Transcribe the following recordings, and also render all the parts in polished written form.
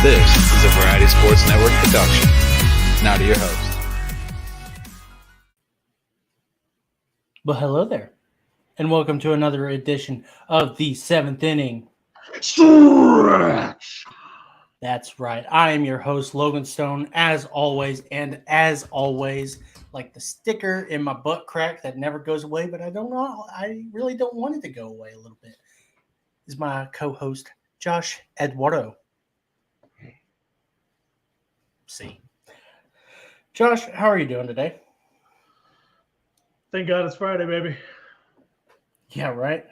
This is a Variety Sports Network production. Now to your host. Well, hello there, and welcome to another edition of the 7th Inning. Stretch. That's right. I am your host, Logan Stone, as always, like the sticker in my butt crack that never goes away, but I don't know. I really don't want it to go away a little bit. Is my co-host, Josh Eduardo. See. Josh, how are you doing today? Thank God it's Friday, baby. Yeah, right.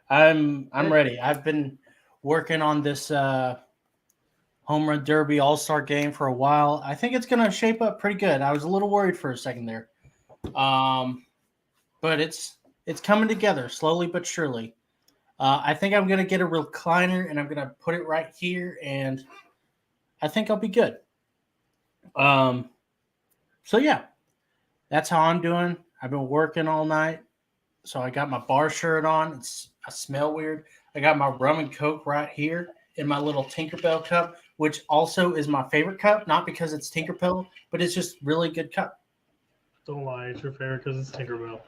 I'm ready. I've been working on this home run derby all-star game for a while. I think it's going to shape up pretty good. I was a little worried for a second there. But it's coming together slowly but surely. I think I'm going to get a recliner and I'm going to put it right here and I think I'll be good. So yeah. That's how I'm doing. I've been working all night. So I got my bar shirt on. I smell weird. I got my rum and coke right here in my little Tinkerbell cup, which also is my favorite cup, not because it's Tinkerbell, but it's just really good cup. Don't lie, it's your favorite because it's Tinkerbell.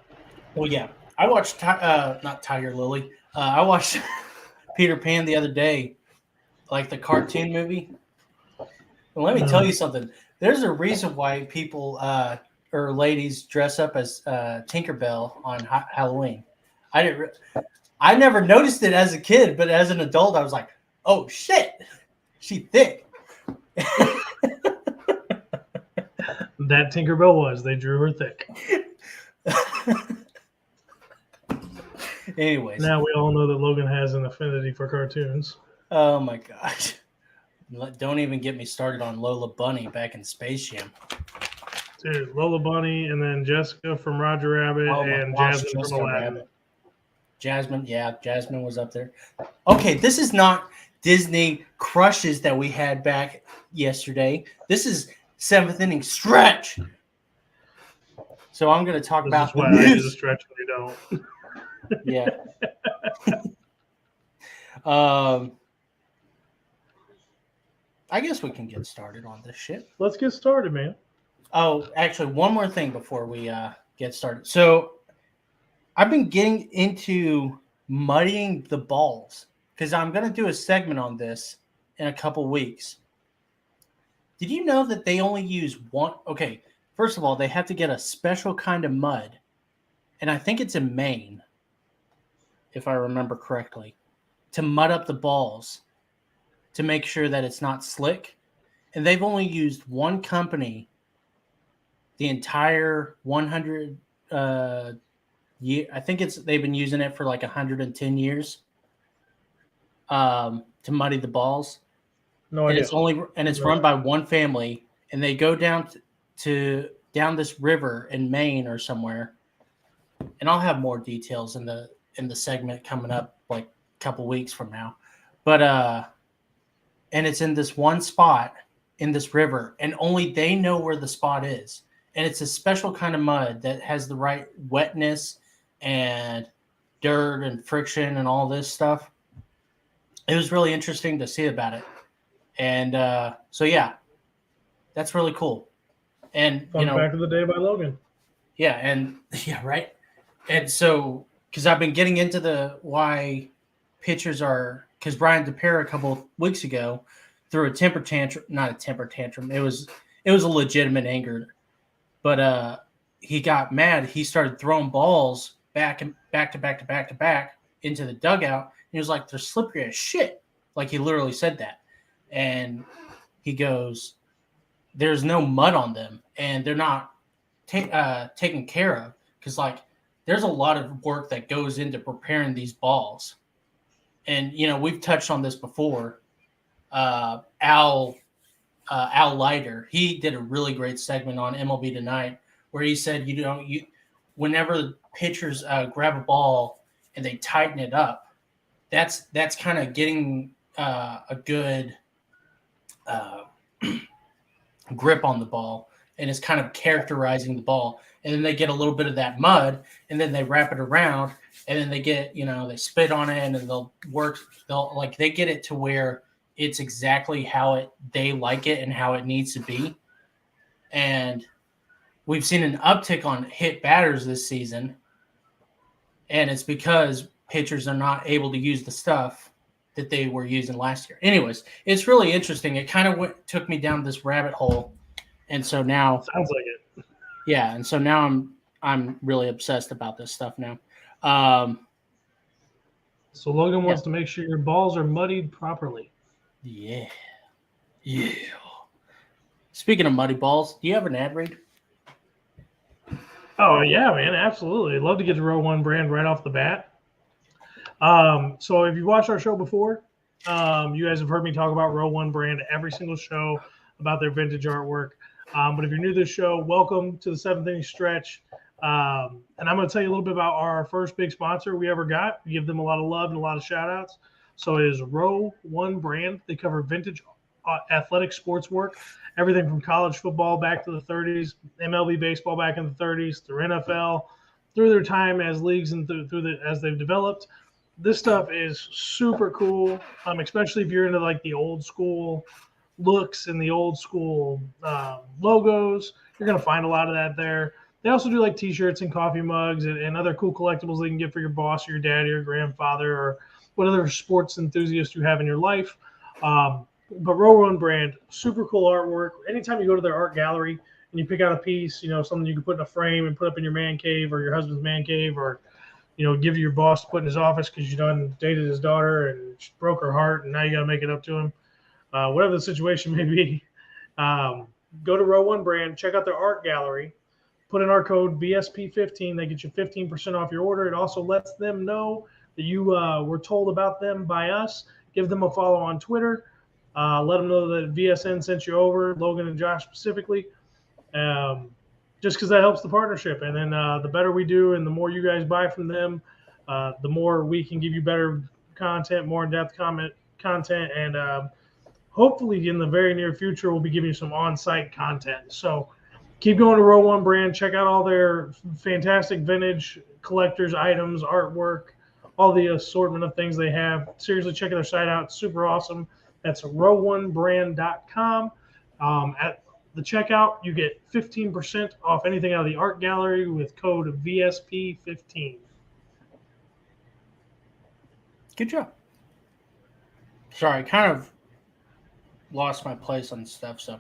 Well, yeah. I watched, not Tiger Lily. I watched Peter Pan the other day, like the cartoon movie. And let me tell you something. There's a reason why people or ladies dress up as Tinkerbell on Halloween. I never noticed it as a kid, but as an adult, I was like, "Oh shit, she thick." That Tinkerbell was. They drew her thick. Anyways, now we all know that Logan has an affinity for cartoons. Oh my gosh! Don't even get me started on Lola Bunny back in Space Jam. Dude, Lola Bunny, and then Jessica from Roger Rabbit, and Jasmine from Aladdin. Jasmine was up there. Okay, this is not Disney crushes that we had back yesterday. This is 7th Inning Stretch. So I'm going to talk about the news. I do the stretch when you don't. Yeah. I guess we can get started on this shit. Let's get started, man. Oh, actually, one more thing before we get started. So I've been getting into muddying the balls because I'm going to do a segment on this in a couple weeks. Did you know that they only use one? Okay, first of all, they have to get a special kind of mud, and I think it's in Maine, if I remember correctly, to mud up the balls to make sure that it's not slick. And they've only used one company the entire 100 year. I think they've been using it for like 110 years to muddy the balls. No idea. It's run by one family, and they go down down this river in Maine or somewhere. And I'll have more details in the segment coming up like a couple weeks from now. But and it's in this one spot in this river, and only they know where the spot is. And it's a special kind of mud that has the right wetness and dirt and friction and all this stuff. It was really interesting to see about it. And so, yeah, that's really cool. And, Fun fact of the day by Logan. Yeah, and yeah, right. And so, because I've been getting into why pitchers are, because Brian DePera a couple of weeks ago threw a temper tantrum, not a temper tantrum. It was a legitimate anger. But he got mad. He started throwing balls back to back into the dugout. And he was like, "They're slippery as shit." Like he literally said that. And he goes, "There's no mud on them, and they're not taken care of because like there's a lot of work that goes into preparing these balls." And we've touched on this before. Al Leiter, he did a really great segment on MLB Tonight where he said, whenever pitchers grab a ball and they tighten it up, that's kind of getting a good grip on the ball, and it's kind of characterizing the ball. And then they get a little bit of that mud, and then they wrap it around, and then they get, they spit on it, and then they get it to where it's exactly how they like it and how it needs to be. And we've seen an uptick on hit batters this season, and it's because pitchers are not able to use the stuff that they were using last year. Anyways, it's really interesting. It kind of took me down this rabbit hole, and so now sounds like it. Yeah, and so now I'm really obsessed about this stuff now. So Logan wants to make sure your balls are muddied properly. Yeah. Speaking of muddy balls, do you have an ad read? Oh yeah, man, absolutely. I'd love to get to Row One brand right off the bat. So if you watched our show before, you guys have heard me talk about Row One brand every single show about their vintage artwork. But if you're new to the show, welcome to the seventh inning stretch. And I'm going to tell you a little bit about our first big sponsor we ever got. We give them a lot of love and a lot of shout outs. So it is Row One brand. They cover vintage athletic sports work, everything from college football back to the 30s, MLB baseball back in the 30s, through NFL, through their time as leagues and as they've developed. This stuff is super cool, especially if you're into like the old school looks and the old school logos. You're going to find a lot of that there. They also do like t-shirts and coffee mugs and other cool collectibles they can get for your boss or your dad or your grandfather or whatever sports enthusiast you have in your life. But Row One brand, super cool artwork. Anytime you go to their art gallery and you pick out a piece, something you can put in a frame and put up in your man cave or your husband's man cave, or give to your boss to put in his office because you done dated his daughter and she broke her heart and now you got to make it up to him. Whatever the situation may be, go to Row One brand, check out their art gallery, put in our code VSP15. They get you 15% off your order. It also lets them know that you were told about them by us. Give them a follow on Twitter. Let them know that VSN sent you over, Logan and Josh specifically, just because that helps the partnership. And then the better we do and the more you guys buy from them, the more we can give you better content, more in-depth content, and hopefully in the very near future, we'll be giving you some on-site content. So keep going to Row One brand. Check out all their fantastic vintage collectors, items, artwork, all the assortment of things they have. Seriously, check their site out. It's super awesome. That's row1brand.com. At the checkout, you get 15% off anything out of the art gallery with code VSP15. Good job. Sorry, I kind of lost my place on stuff, so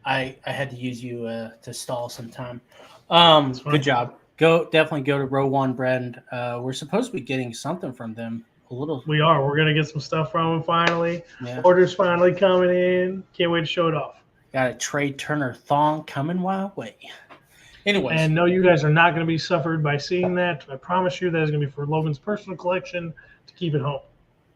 I had to use you to stall some time. Good job. Definitely go to Row One brand. We're supposed to be getting something from them. We are. We're going to get some stuff from them finally. Yeah. Orders finally coming in. Can't wait to show it off. Got a Trey Turner thong coming my way. Anyways. And no, you guys are not going to be suffered by seeing that. I promise you that is going to be for Logan's personal collection to keep at home.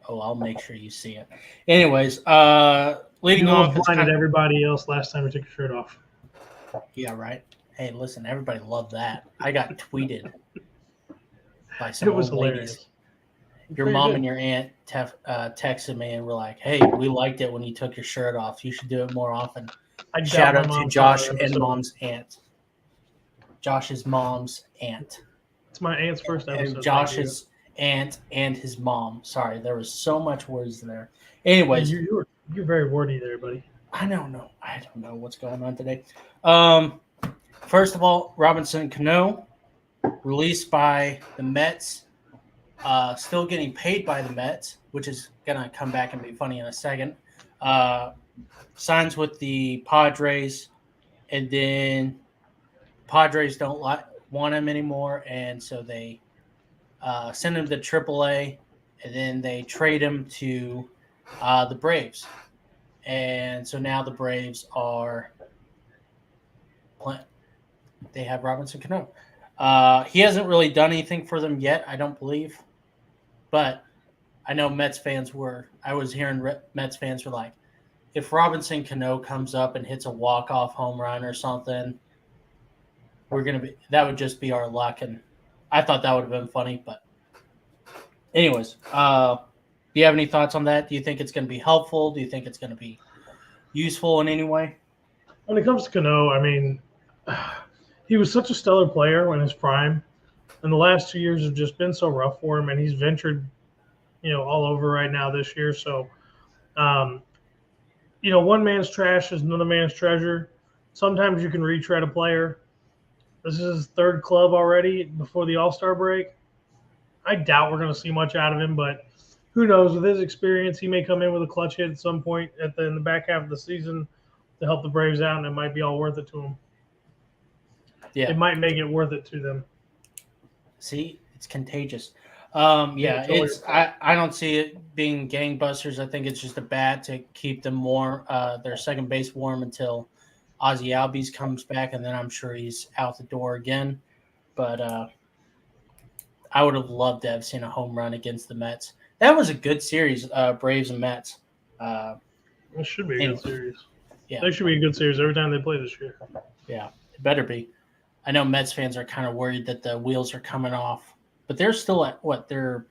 Oh, I'll make sure you see it. Anyways, leading off. You blinded everybody else last time we took your shirt off. Yeah, right. Hey, listen, everybody loved that. I got tweeted by some old ladies. Your mom and your aunt texted me and were like, "Hey, we liked it when you took your shirt off. You should do it more often." Shout out to Josh and Mom's aunt. Josh's mom's aunt. It's my aunt's first episode. And Josh's aunt and his mom. Sorry, there was so much words there. Anyways, you're very wordy there, buddy. I don't know what's going on today. First of all, Robinson Cano, released by the Mets. Still getting paid by the Mets, which is going to come back and be funny in a second. Signs with the Padres, and then Padres don't want him anymore, and so they send him to AAA, and then they trade him to the Braves. And so now the Braves are playing. They have Robinson Cano. He hasn't really done anything for them yet, I don't believe. But I know Mets fans I was hearing Mets fans were like, if Robinson Cano comes up and hits a walk-off home run or something, that would just be our luck. And I thought that would have been funny. But anyways, do you have any thoughts on that? Do you think it's going to be helpful? Do you think it's going to be useful in any way? When it comes to Cano, I mean, he was such a stellar player in his prime. And the last 2 years have just been so rough for him, and he's ventured, all over right now this year. So Um, one man's trash is another man's treasure. Sometimes you can retread a player. This is his third club already before the All-Star break. I doubt we're going to see much out of him, but who knows? With his experience, he may come in with a clutch hit at some point in the back half of the season to help the Braves out, and it might be all worth it to him. Yeah. It might make it worth it to them. See, it's contagious. Totally. I don't see it being gangbusters. I think it's just a bat to keep them warm, their second base warm until Ozzy Albies comes back, and then I'm sure he's out the door again. But I would have loved to have seen a home run against the Mets. That was a good series, Braves and Mets. It should be a good series. Yeah, They should be a good series every time they play this year. yeah, it better be. I know Mets fans are kind of worried that the wheels are coming off, but they're still at what? They're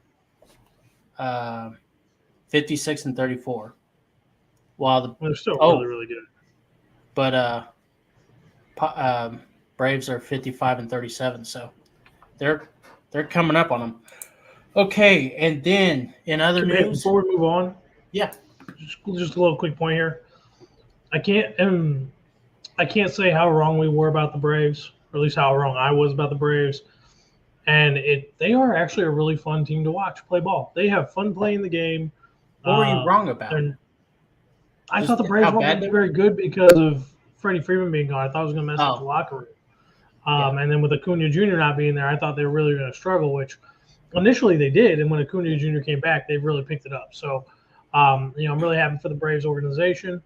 56 and 34. While They're still really, really good. But Braves are 55 and 37, so they're coming up on them. Okay, and then in other news, before we move on, yeah, just a little quick point here. I can't say how wrong we were about the Braves, or at least how wrong I was about the Braves. And they are actually a really fun team to watch play ball. They have fun playing the game. What were you wrong about? I thought the Braves weren't very good because of Freddie Freeman being gone. I thought it was going to mess up the locker room. And then with Acuna Jr. not being there, I thought they were really going to struggle, which initially they did. And when Acuna Jr. came back, they really picked it up. So, I'm really happy for the Braves organization.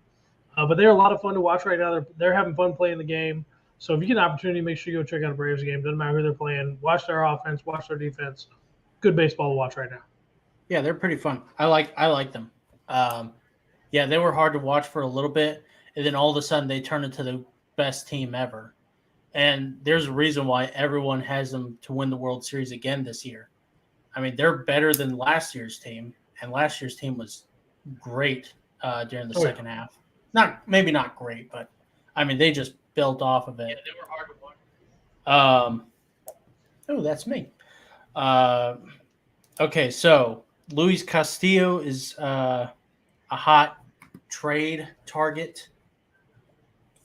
But they're a lot of fun to watch right now. They're having fun playing the game. So if you get an opportunity, make sure you go check out a Braves game. Doesn't matter who they're playing. Watch their offense. Watch their defense. Good baseball to watch right now. Yeah, they're pretty fun. I like them. Yeah, they were hard to watch for a little bit, and then all of a sudden they turned into the best team ever. And there's a reason why everyone has them to win the World Series again this year. I mean, they're better than last year's team, and last year's team was great during the second half. Maybe not great, but I mean they just built off of it. Yeah, they were hard to watch. That's me. Okay, so Luis Castillo is a hot trade target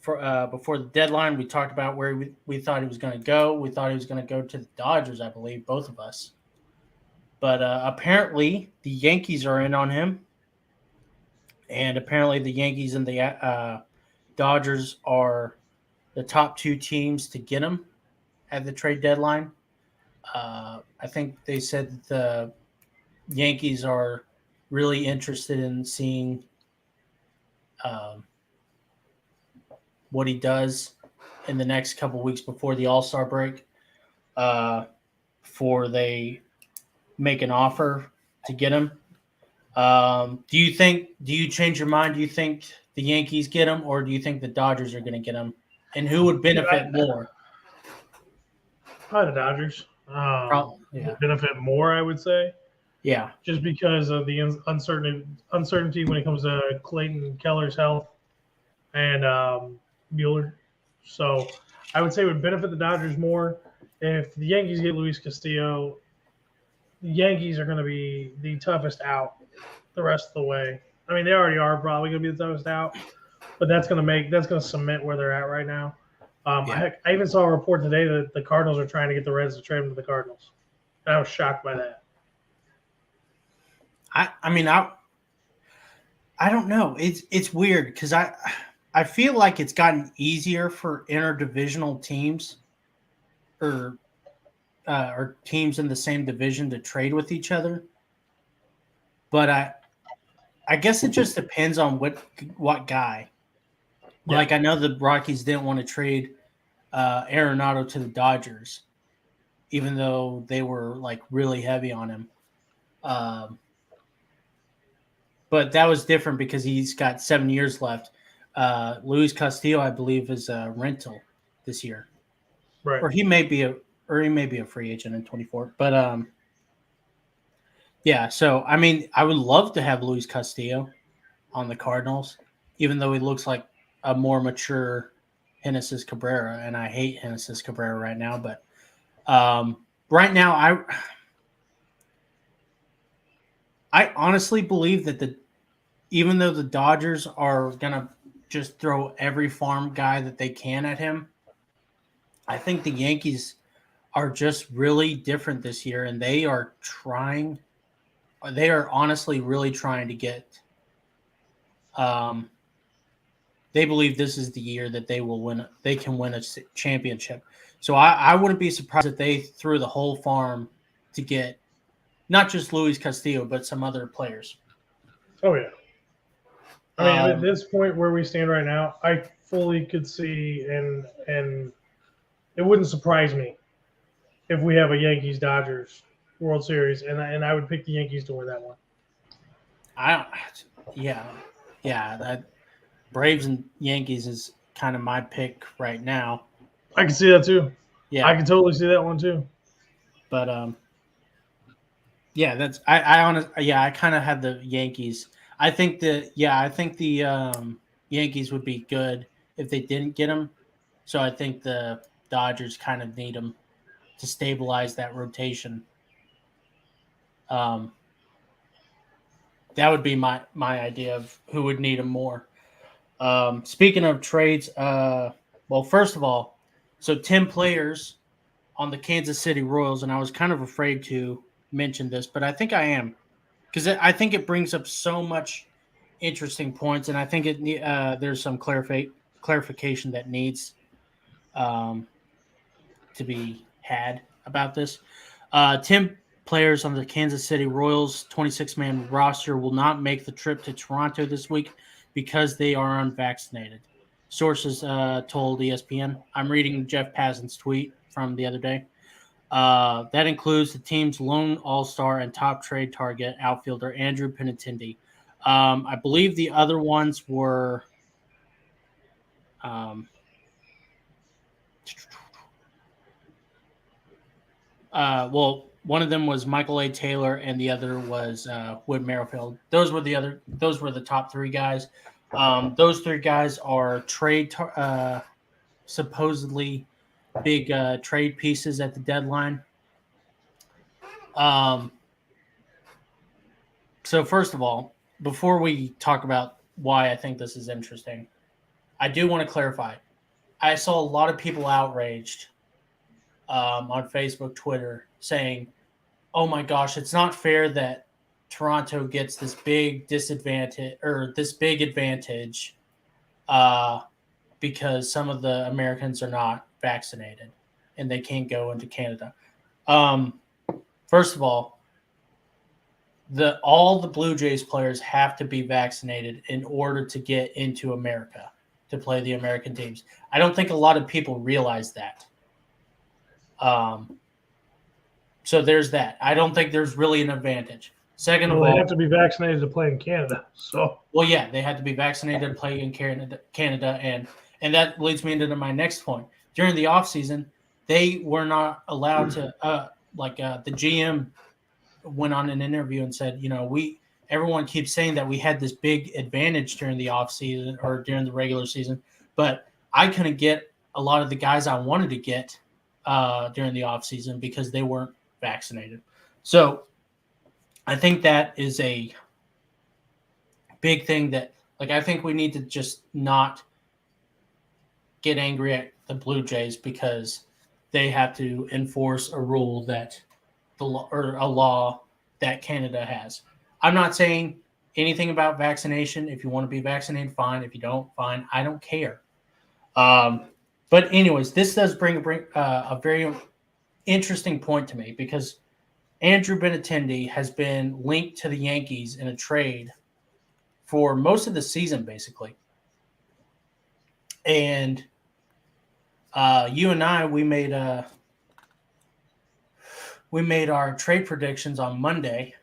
for before the deadline. We talked about where we thought he was going to go. We thought he was going to go to the Dodgers, I believe, both of us. But apparently the Yankees are in on him. And apparently the Yankees and the Dodgers are the top two teams to get him at the trade deadline. I think they said that the Yankees are really interested in seeing what he does in the next couple weeks before the All-Star break, before they make an offer to get him. Do you change your mind? Do you think the Yankees get him, or do you think the Dodgers are going to get him? And who would benefit more? Probably the Dodgers. Would benefit more, I would say. Yeah. Just because of the uncertainty when it comes to Clayton Keller's health and Bueller. So I would say it would benefit the Dodgers more. If the Yankees get Luis Castillo, the Yankees are going to be the toughest out the rest of the way. I mean, they already are probably going to be the toughest out, but that's going to cement where they're at right now. I even saw a report today that the Cardinals are trying to get the Reds to trade him to the Cardinals. And I was shocked by that. I don't know. It's weird because I feel like it's gotten easier for interdivisional teams or teams in the same division to trade with each other. But I guess it just depends on what guy. Yeah. Like I know the Rockies didn't want to trade Arenado to the Dodgers, even though they were like really heavy on him. But that was different because he's got 7 years left. Luis Castillo, I believe, is a rental this year, right? Or he may be a free agent in 24. But yeah. So I mean, I would love to have Luis Castillo on the Cardinals, even though he looks like a more mature Genesis Cabrera, and I hate Genesis Cabrera right now. But right now, I honestly believe that even though the Dodgers are gonna just throw every farm guy that they can at him, I think the Yankees are just really different this year, and they are trying. They are honestly really trying to get. Um, they believe this is the year that they will win. They can win a championship. So I wouldn't be surprised if they threw the whole farm to get not just Luis Castillo, but some other players. Oh yeah. I mean, at Um, this point where we stand right now, I fully could see and it wouldn't surprise me if we have a Yankees Dodgers World Series, and I would pick the Yankees to win that one. I yeah, yeah. That Braves and Yankees is kind of my pick right now. I can see that too. I Yeah, can totally see that one too. but yeah, that's I honest yeah, I kind of had the Yankees. I think the Yankees would be good if they didn't get them. So I think the Dodgers kind of need them to stabilize that rotation. Um, that would be my idea of who would need them more. Speaking of trades, well, first of all, so 10 players on the Kansas City Royals, and I was kind of afraid to mention this, but I think I am because I think it brings up so much interesting points, and I think there's some clarification that needs um, to be had about this. 10 players on the Kansas City Royals 26-man roster will not make the trip to Toronto this week because they are unvaccinated. Sources told ESPN. I'm reading Jeff Passan's tweet from the other day. That includes the team's lone all-star and top trade target outfielder Andrew Benintendi. I believe the other ones were um, one of them was Michael A. Taylor, and the other was Whit Merrifield. Those were the top three guys. Those three guys are supposedly big trade pieces at the deadline. Um, so first of all, before we talk about why I think this is interesting, I do want to clarify. I saw a lot of people outraged on Facebook, Twitter, saying, "Oh my gosh, it's not fair that Toronto gets this big disadvantage or this big advantage uh, because some of the Americans are not vaccinated and they can't go into Canada." Um, first of all, all the Blue Jays players have to be vaccinated in order to get into America to play the American teams. I don't think a lot of people realize that. So there's that. I don't think there's really an advantage. Second of Well, they all, have to be vaccinated to play in Canada. So well, yeah, they had to be vaccinated to play in Canada, and that leads me into my next point. During the off season, they were not allowed to. The GM went on an interview and said, everyone keeps saying that we had this big advantage during the off season or during the regular season, but I couldn't get a lot of the guys I wanted to get during the off season because they weren't vaccinated. So I think that is a big thing that, I think we need to just not get angry at the Blue Jays because they have to enforce a rule that or a law that Canada has. I'm not saying anything about vaccination. If you want to be vaccinated, fine. If you don't, fine. I don't care. But anyways, this does bring a very interesting point to me because Andrew Benintendi has been linked to the Yankees in a trade for most of the season, basically. And you and I, we made our trade predictions on Monday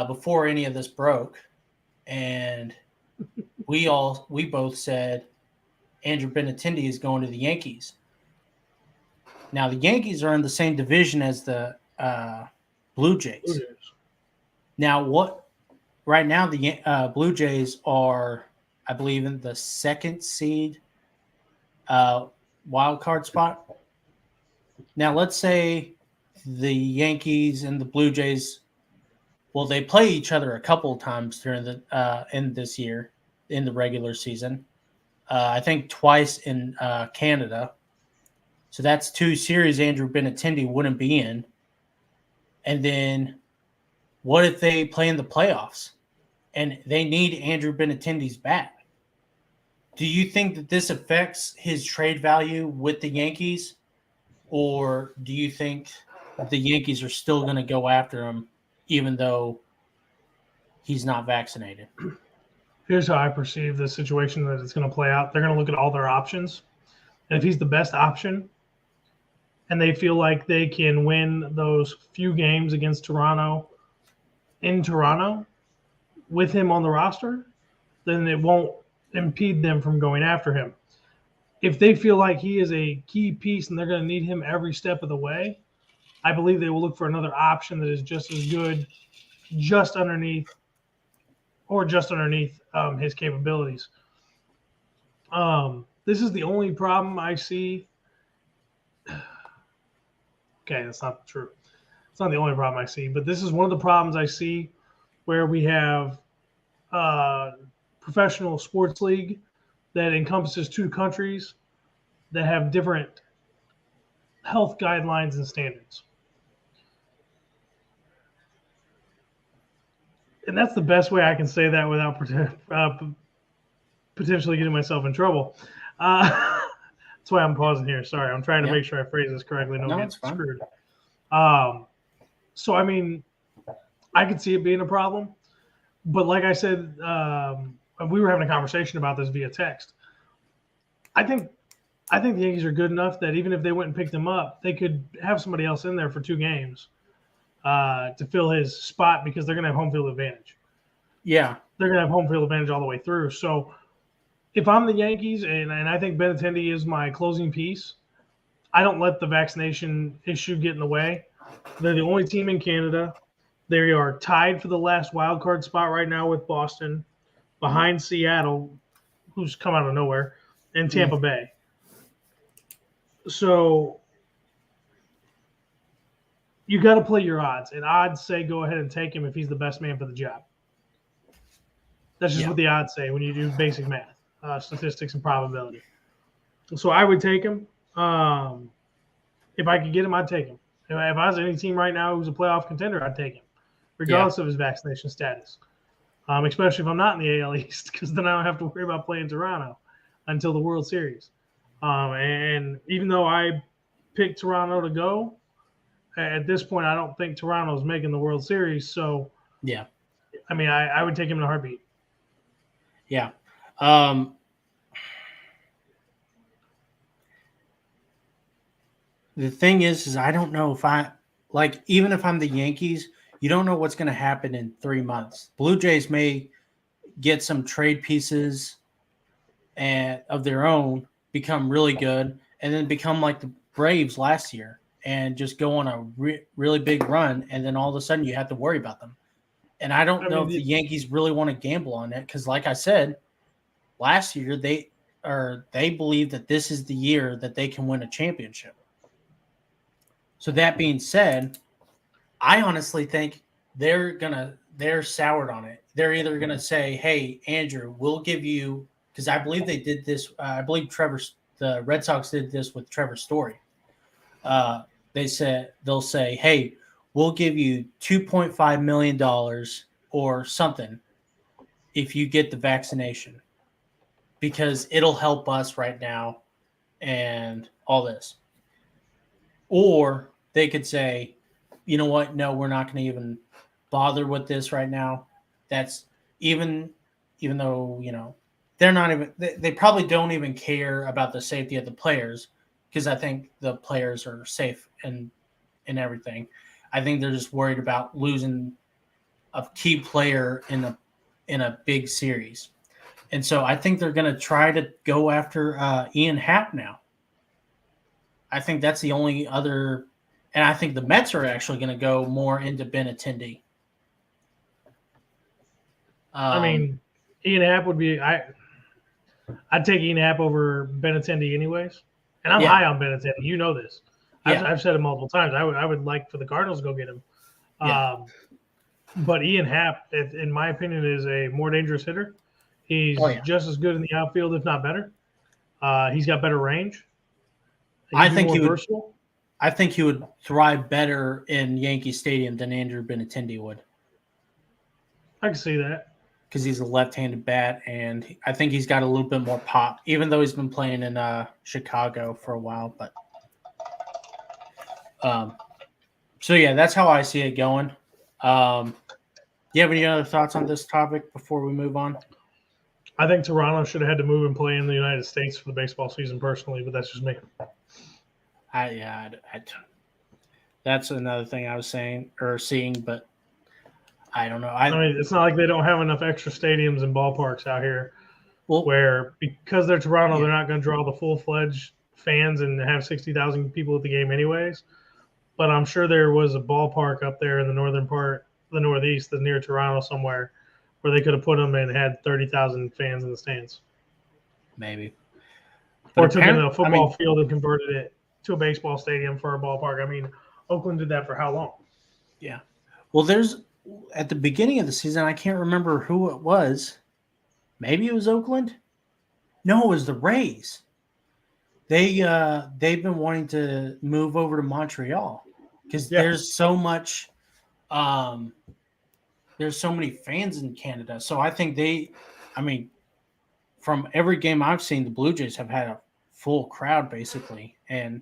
before any of this broke, and we both said Andrew Benintendi is going to the Yankees. Now the Yankees are in the same division as the Blue Jays. Now right now the Blue Jays are, I believe, in the second seed wild card spot. Now let's say the Yankees and the Blue Jays Well, they play each other a couple of times during the in this year in the regular season. I think twice in Canada. So that's 2 series Andrew Benintendi wouldn't be in. And then what if they play in the playoffs and they need Andrew Benintendi's bat? Do you think that this affects his trade value with the Yankees? Or do you think the Yankees are still going to go after him even though he's not vaccinated? Here's how I perceive the situation that it's going to play out. They're going to look at all their options. And if he's the best option and they feel like they can win those few games against Toronto in Toronto with him on the roster, then it won't impede them from going after him. If they feel like he is a key piece and they're going to need him every step of the way, I believe they will look for another option that is just as good, just underneath his capabilities. This is the only problem I see. Okay, that's not true. It's not the only problem I see, but this is one of the problems I see where we have professional sports league that encompasses 2 countries that have different health guidelines and standards. And that's the best way I can say that without potentially getting myself in trouble. That's why I'm pausing here. Sorry, I'm trying to make sure I phrase this correctly. No, get screwed. So, I mean, I could see it being a problem. But like I said, we were having a conversation about this via text. I think the Yankees are good enough that even if they went and picked him up, they could have somebody else in there for 2 games to fill his spot because they're going to have home field advantage. Yeah. They're going to have home field advantage all the way through. So if I'm the Yankees and I think Benintendi is my closing piece, I don't let the vaccination issue get in the way. They're the only team in Canada. They are tied for the last wild card spot right now with Boston, behind Seattle, who's come out of nowhere, and Tampa Bay. So you got to play your odds, and odds say go ahead and take him if he's the best man for the job. That's just what the odds say when you do basic math, statistics, and probability. So I would take him. If I could get him, I'd take him. If I was any team right now who's a playoff contender, I'd take him, regardless of his vaccination status. Especially if I'm not in the AL East, because then I don't have to worry about playing Toronto until the World Series. And even though I picked Toronto to go, at this point, I don't think Toronto's making the World Series. So, I mean, I would take him in a heartbeat. Yeah. The thing is I don't know if even if I'm the Yankees, you don't know what's going to happen in 3 months. Blue Jays may get some trade pieces and of their own, become really good, and then become like the Braves last year and just go on a really big run, and then all of a sudden you have to worry about them. And I don't know if the Yankees really want to gamble on it because, like I said, last year they believe that this is the year that they can win a championship. So that being said, I honestly think they're soured on it. They're either gonna say, "Hey, Andrew, we'll give you," because I believe they did this. I believe the Red Sox did this with Trevor Story. They'll say, "Hey, we'll give you $2.5 million or something if you get the vaccination, because it'll help us right now and all this." Or they could say, "You know what? No, we're not going to even bother with this right now." That's even though, they're not even, they probably don't even care about the safety of the players, because I think the players are safe and everything. I think they're just worried about losing a key player in a big series. And so I think they're going to try to go after Ian Happ now. I think that's the only other, and I think the Mets are actually going to go more into Benintendi. I mean, Ian Happ would be. I'd take Ian Happ over Benintendi anyways, and I'm high on Benintendi. You know this. I've said it multiple times. I would like for the Cardinals to go get him. But Ian Happ, in my opinion, is a more dangerous hitter. He's just as good in the outfield, if not better. He's got better range. I think he would thrive better in Yankee Stadium than Andrew Benintendi would. I can see that. Because he's a left-handed bat, and I think he's got a little bit more pop, even though he's been playing in Chicago for a while. But so yeah, that's how I see it going. Do you have any other thoughts on this topic before we move on? I think Toronto should have had to move and play in the United States for the baseball season personally, but that's just me. That's another thing I was saying or seeing, but I don't know. I mean, it's not like they don't have enough extra stadiums and ballparks out here where because they're Toronto, they're not going to draw the full-fledged fans and have 60,000 people at the game anyways. But I'm sure there was a ballpark up there in the northern part, the Northeast, near Toronto somewhere, where they could have put them and had 30,000 fans in the stands. Maybe. Or took in a football field and converted it to a baseball stadium for a ballpark. I mean, Oakland did that for how long? Yeah. Well, at the beginning of the season, I can't remember who it was. Maybe it was Oakland. No, it was the Rays. They've been wanting to move over to Montreal because there's so much. There's so many fans in Canada, so I think from every game I've seen, the Blue Jays have had a full crowd basically, and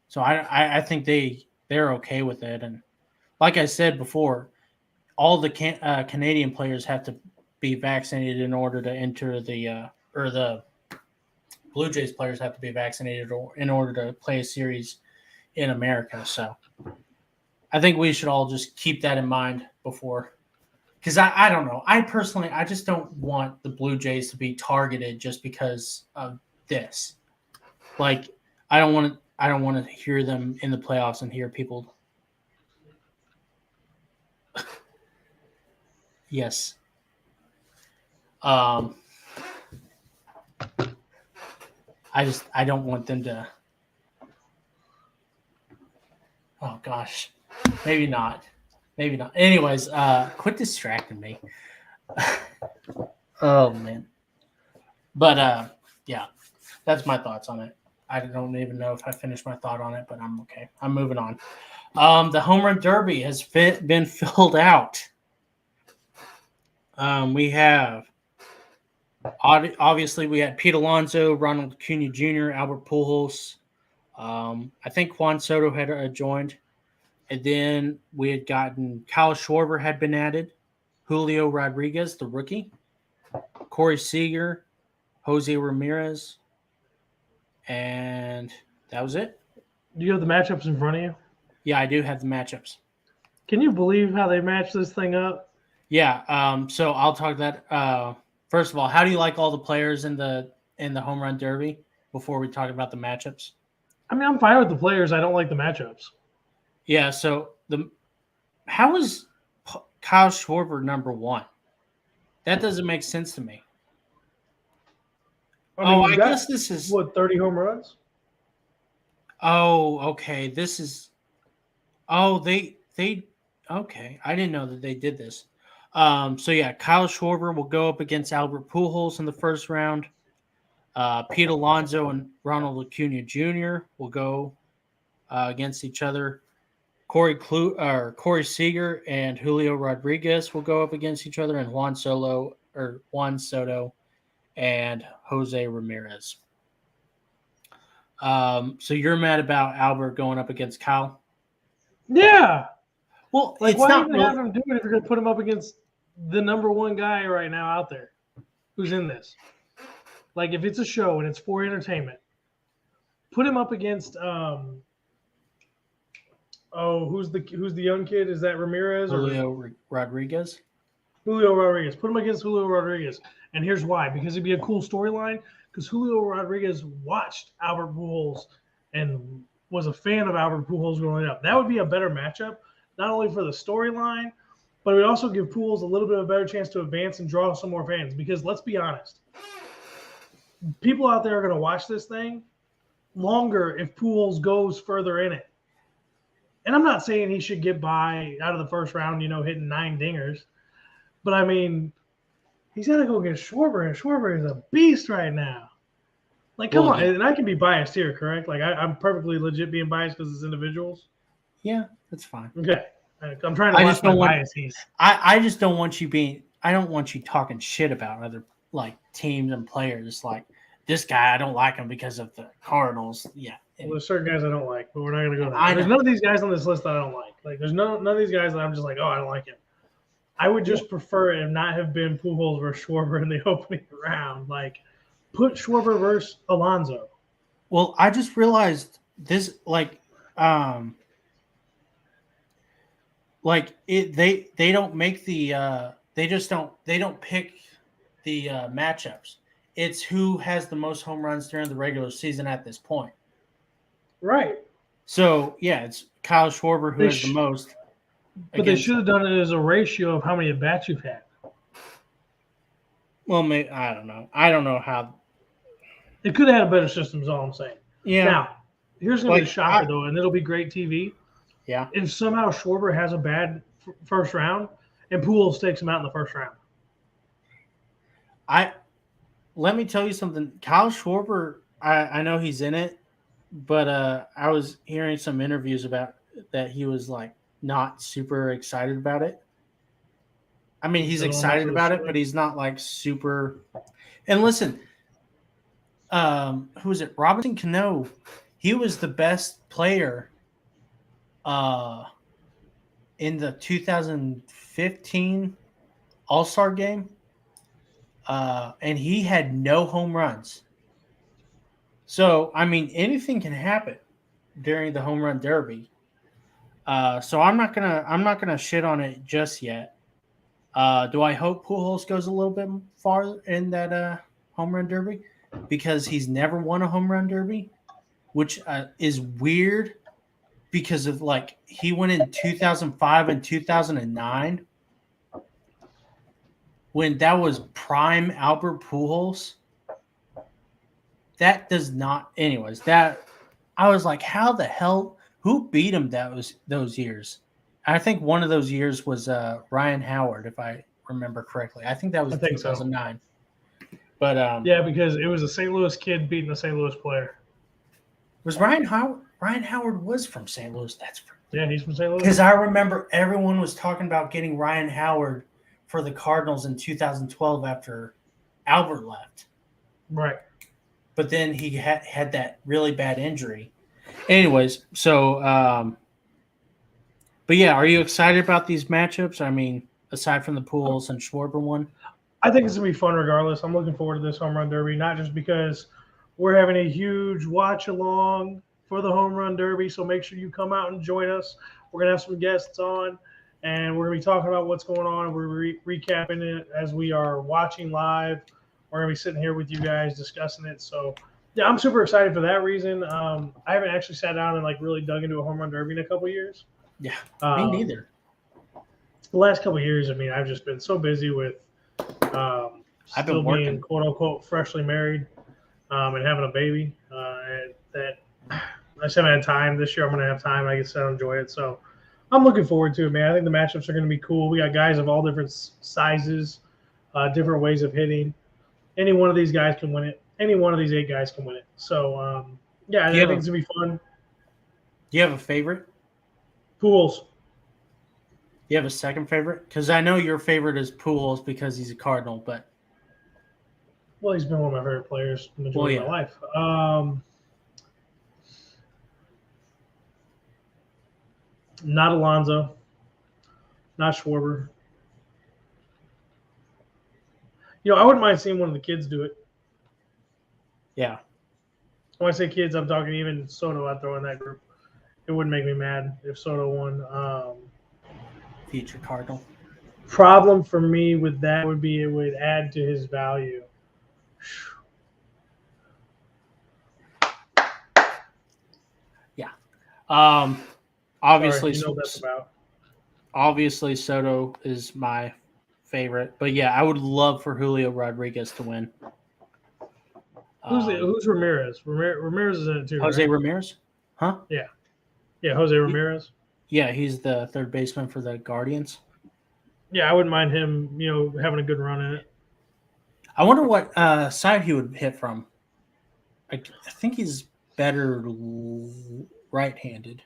so I think they're okay with it. And like I said before, all the Canadian players have to be vaccinated in order to enter or the Blue Jays players have to be vaccinated in order to play a series in America. So I think we should all just keep that in mind before, because I don't know. I personally, I just don't want the Blue Jays to be targeted just because of this. Like, I don't want to hear them in the playoffs and hear people. Yes. I don't want them to. Oh gosh, maybe not. Anyways, quit distracting me. Oh man. But yeah, that's my thoughts on it. I don't even know if I finished my thought on it, but I'm okay. I'm moving on. The home run derby has been filled out. We have obviously we had Pete Alonso, Ronald Acuna Jr., Albert Pujols. I think Juan Soto had joined, and then we had gotten Kyle Schwarber had been added, Julio Rodriguez, the rookie, Corey Seager, Jose Ramirez, and that was it. Do you have the matchups in front of you? Yeah, I do have the matchups. Can you believe how they matched this thing up? Yeah. So I'll talk that. First of all, how do you like all the players in the home run derby before we talk about the matchups? I mean, I'm fine with the players. I don't like the matchups. Yeah. So how is Kyle Schwarber number one? That doesn't make sense to me. I guess this is 30 home runs. Oh, okay. This is. Oh, they. Okay, I didn't know that they did this. So yeah, Kyle Schwarber will go up against Albert Pujols in the first round. Pete Alonso and Ronald Acuna Jr. will go against each other. Corey Seager and Julio Rodriguez will go up against each other, and Juan Soto and Jose Ramirez. So you're mad about Albert going up against Kyle? Yeah. Well, like, it's why not even have him do it if you're going to put him up against the number one guy right now out there who's in this? Like, if it's a show and it's for entertainment, put him up against who's the young kid? Is that Ramirez Julio Rodriguez? Julio Rodriguez. Put him against Julio Rodriguez. And here's why. Because it'd be a cool storyline. Because Julio Rodriguez watched Albert Pujols and was a fan of Albert Pujols growing up. That would be a better matchup, not only for the storyline, but it would also give Pujols a little bit of a better chance to advance and draw some more fans. Because let's be honest, people out there are going to watch this thing longer if Pujols goes further in it. And I'm not saying he should get by out of the first round, hitting 9 dingers. But I mean, he's got to go get Schwarber, and Schwarber is a beast right now. Like, come Well, on. yeah. And I can be biased here, correct? Like, I'm perfectly legit being biased because it's individuals. Yeah, that's fine. Okay. I'm trying to I watch just my don't want. biases. I just don't want you being. I don't want you talking shit about other like teams and players. Like this guy, I don't like him because of the Cardinals. Yeah. Well, there's certain guys I don't like, but we're not going to go I there. There's know. none of these guys on this list that I don't like. Like, there's none of these guys that I'm just like, oh, I don't like him. I would just prefer it not have been Pujols versus Schwarber in the opening round. Like, put Schwarber versus Alonso. Well, I just realized this. They don't make the. They don't pick the matchups. It's who has the most home runs during the regular season at this point. Right. So yeah, it's Kyle Schwarber who has the most. But they should have done it as a ratio of how many at-bats you've had. Well, maybe, I don't know. I don't know how. They could have had a better system is all I'm saying. Yeah. Now, here's going to be the shocker, though, and it'll be great TV. Yeah. If somehow Schwarber has a bad first round and Pujols takes him out in the first round. Let me tell you something. Kyle Schwarber, I know he's in it, but I was hearing some interviews about that he was like not super excited about it. I mean, he's excited about it, but he's not like super. And listen, who is it? Robinson Cano. He was the best player in the 2015 All-Star game. And he had no home runs. So, I mean, anything can happen during the home run derby. So I'm not gonna shit on it just yet. Do I hope Pujols goes a little bit far in that home run derby? Because he's never won a home run derby, which is weird because of like he went in 2005 and 2009 when that was prime Albert Pujols. That does not, anyways. That I was like, how the hell? Who beat him those years? I think one of those years was Ryan Howard, if I remember correctly. I think that was 2009. So. But yeah, because it was a St. Louis kid beating a St. Louis player. Was Ryan Howard? Ryan Howard was from St. Louis. Yeah, he's from St. Louis. Because I remember everyone was talking about getting Ryan Howard for the Cardinals in 2012 after Albert left. Right. But then he had that really bad injury. Anyways, so but yeah, are you excited about these matchups? I mean, aside from the Pujols and Schwarber one? I think it's going to be fun regardless. I'm looking forward to this home run derby, not just because we're having a huge watch along for the home run derby. So make sure you come out and join us. We're going to have some guests on, and we're going to be talking about what's going on. We're recapping it as we are watching live. We're going to be sitting here with you guys discussing it. So, yeah, I'm super excited for that reason. I haven't actually sat down and like really dug into a home run derby in a couple of years. Yeah, me neither. The last couple of years, I mean, I've just been so busy with I've been working, being quote unquote freshly married and having a baby. And that I just haven't had time. This year I'm going to have time. I can sit and enjoy it. So I'm looking forward to it, man. I think the matchups are going to be cool. We got guys of all different sizes, different ways of hitting. Any one of these guys can win it. Any one of these 8 guys can win it. So, yeah, I think it's going to be fun. Do you have a favorite? Pujols. You have a second favorite? Because I know your favorite is Pujols because he's a Cardinal, but well, he's been one of my favorite players the majority of my life. Not Alonso, not Schwarber. I wouldn't mind seeing one of the kids do it. Yeah. When I say kids, I'm talking even Soto. I'd throw in that group. It wouldn't make me mad if Soto won. Future Cardinal. Problem for me with that would be it would add to his value. Yeah. Obviously, Sorry, that's about. Obviously, Soto is my favorite, but yeah, I would love for Julio Rodriguez to win. Who's Ramirez? Ramirez is in it too. Jose right? Ramirez? Huh? Yeah, Jose Ramirez. Yeah, he's the third baseman for the Guardians. Yeah, I wouldn't mind him, having a good run in it. I wonder what side he would hit from. I think he's better right-handed.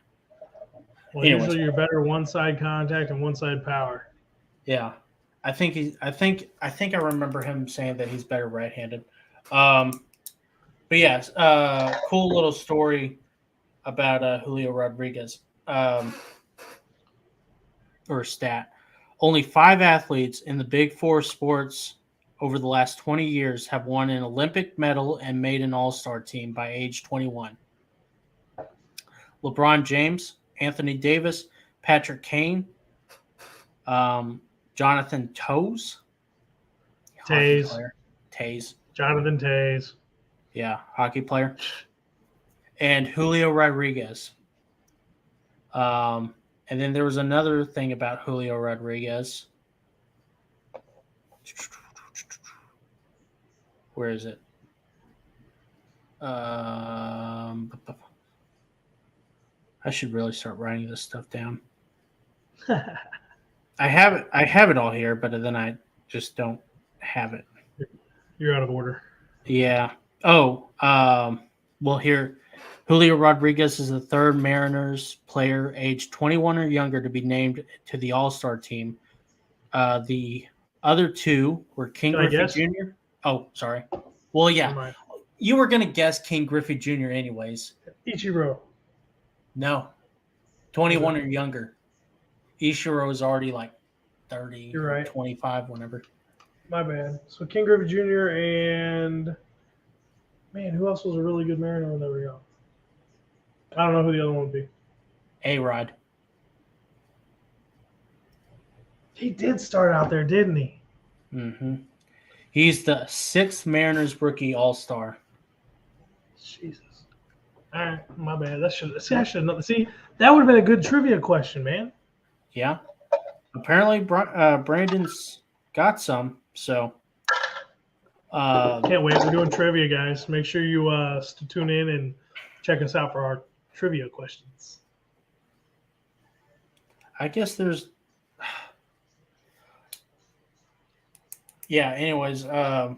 Well, Anyways, usually you're better one side contact and one side power. yeah, I think I remember him saying that he's better right-handed. But yes, cool little story about Julio Rodriguez. Or stat. Only 5 athletes in the big 4 sports over the last 20 years have won an Olympic medal and made an all-star team by age 21. LeBron James, Anthony Davis, Patrick Kane, Jonathan Toews, hockey Tays. player. Tays. Jonathan Tays. Yeah, hockey player. And Julio Rodriguez. And then there was another thing about Julio Rodriguez. Where is it? I should really start writing this stuff down. I have it all here, but then I just don't have it. You're out of order. Yeah. Oh, well, here, Julio Rodriguez is the third Mariners player aged 21 or younger to be named to the All-Star team. The other 2 were King Can I Griffey guess? Jr. Oh, sorry. Well, Never yeah, mind. you were gonna guess King Griffey Jr. anyways. Ichiro. No, 21 or younger. Ichiro is already like 30, You're right. 25, whenever. My bad. So King Griffey Jr. and man, who else was a really good Mariner? There we go. I don't know who the other one would be. A-Rod. He did start out there, didn't he? Mm-hmm. He's the 6th Mariners rookie All-Star. Jesus. All right, my bad. I should know. See, that would have been a good trivia question, man. Yeah. Apparently, Brandon's got some. So, Can't wait. We're doing trivia, guys. Make sure you tune in and check us out for our trivia questions. I guess there's. Yeah. Anyways, I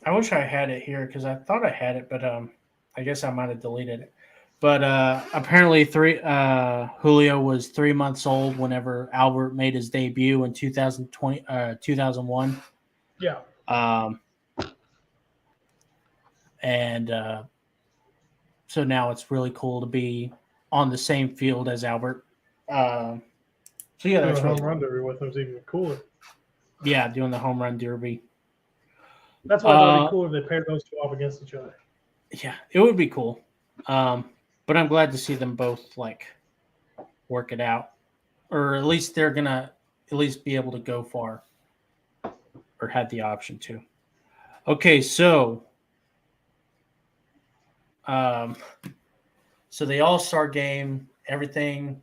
wish I had it here because I thought I had it, but I guess I might have deleted it. But apparently, Julio was 3 months old whenever Albert made his debut in 2001. Yeah. And so now it's really cool to be on the same field as Albert. So yeah, that's home really run derby with him is even cooler. Yeah, doing the home run derby. That's why I thought it'd be cool if they paired those 2 off against each other. Yeah, it would be cool. But I'm glad to see them both like work it out, or at least they're gonna at least be able to go far, or have the option to. Okay, so the All-Star game, everything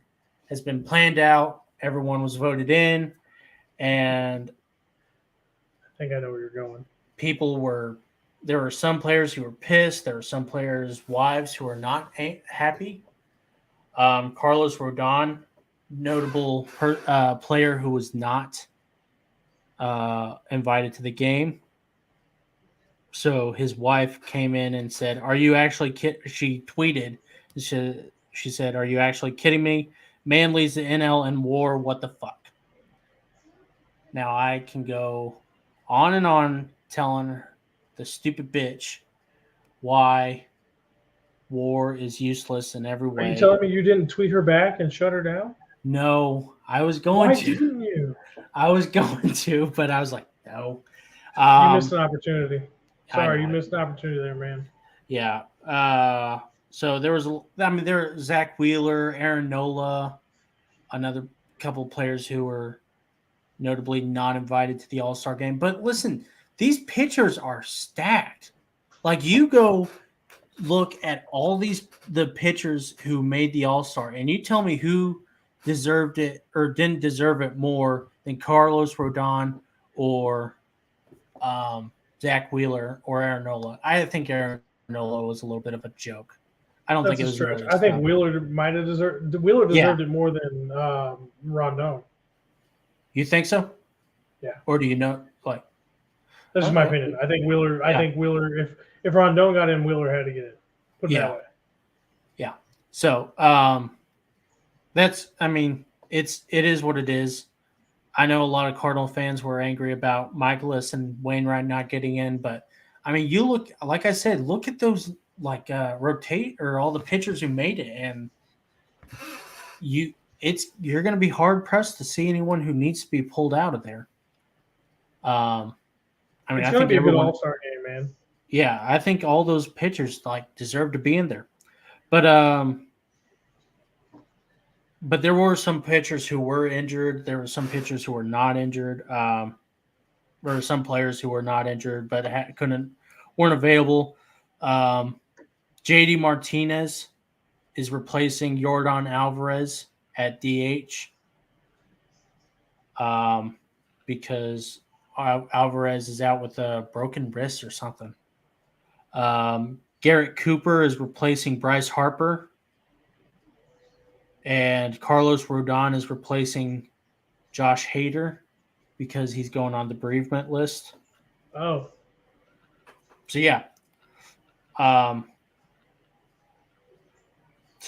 has been planned out. Everyone was voted in, and I think I know where you're going. There were some players who were pissed. There were some players' wives who were not happy. Carlos Rodon, notable player who was not invited to the game. So his wife came in and said, "Are you actually kidding?" She tweeted, she said, "Are you actually kidding me? Man leads the NL in WAR. What the fuck?" Now I can go on and on telling the stupid bitch why WAR is useless in every way. Are you telling me you didn't tweet her back and shut her down? No, I was going Why to. didn't you? I was going to, but I was like, no. You missed an opportunity. I Sorry, know. you missed an opportunity there, man. Yeah. So there was, there was Zach Wheeler, Aaron Nola, another couple players who were notably not invited to the All-Star game. But listen, these pitchers are stacked. Like, you go look at all the pitchers who made the All-Star, and you tell me who deserved it or didn't deserve it more than Carlos Rodon or Zach Wheeler or Aaron Nola. I think Aaron Nola was a little bit of a joke. I don't think That's it a was stretch. really. I think Wheeler might have deserved. Wheeler deserved it more than Rondon. You think so? Yeah. Or do you know? Like, That's just my opinion. I think Wheeler. I think Wheeler. If Rondon got in, Wheeler had to get it. Put it that way. Yeah. So that's. I mean, it is what it is. I know a lot of Cardinal fans were angry about Michaelis and Wainwright not getting in, but I mean, you look, like I said, look at those rotate or all the pitchers who made it, and you're going to be hard pressed to see anyone who needs to be pulled out of there. I mean, It's I going to think be a good everyone. All-Star game, man. Yeah, I think all those pitchers deserve to be in there, but there were some pitchers who were injured. There were some pitchers who were not injured. There were some players who were not injured but weren't available. JD Martinez is replacing Yordan Alvarez at DH because Alvarez is out with a broken wrist or something. Garrett Cooper is replacing Bryce Harper. And Carlos Rodon is replacing Josh Hader because he's going on the bereavement list. Oh. So, yeah.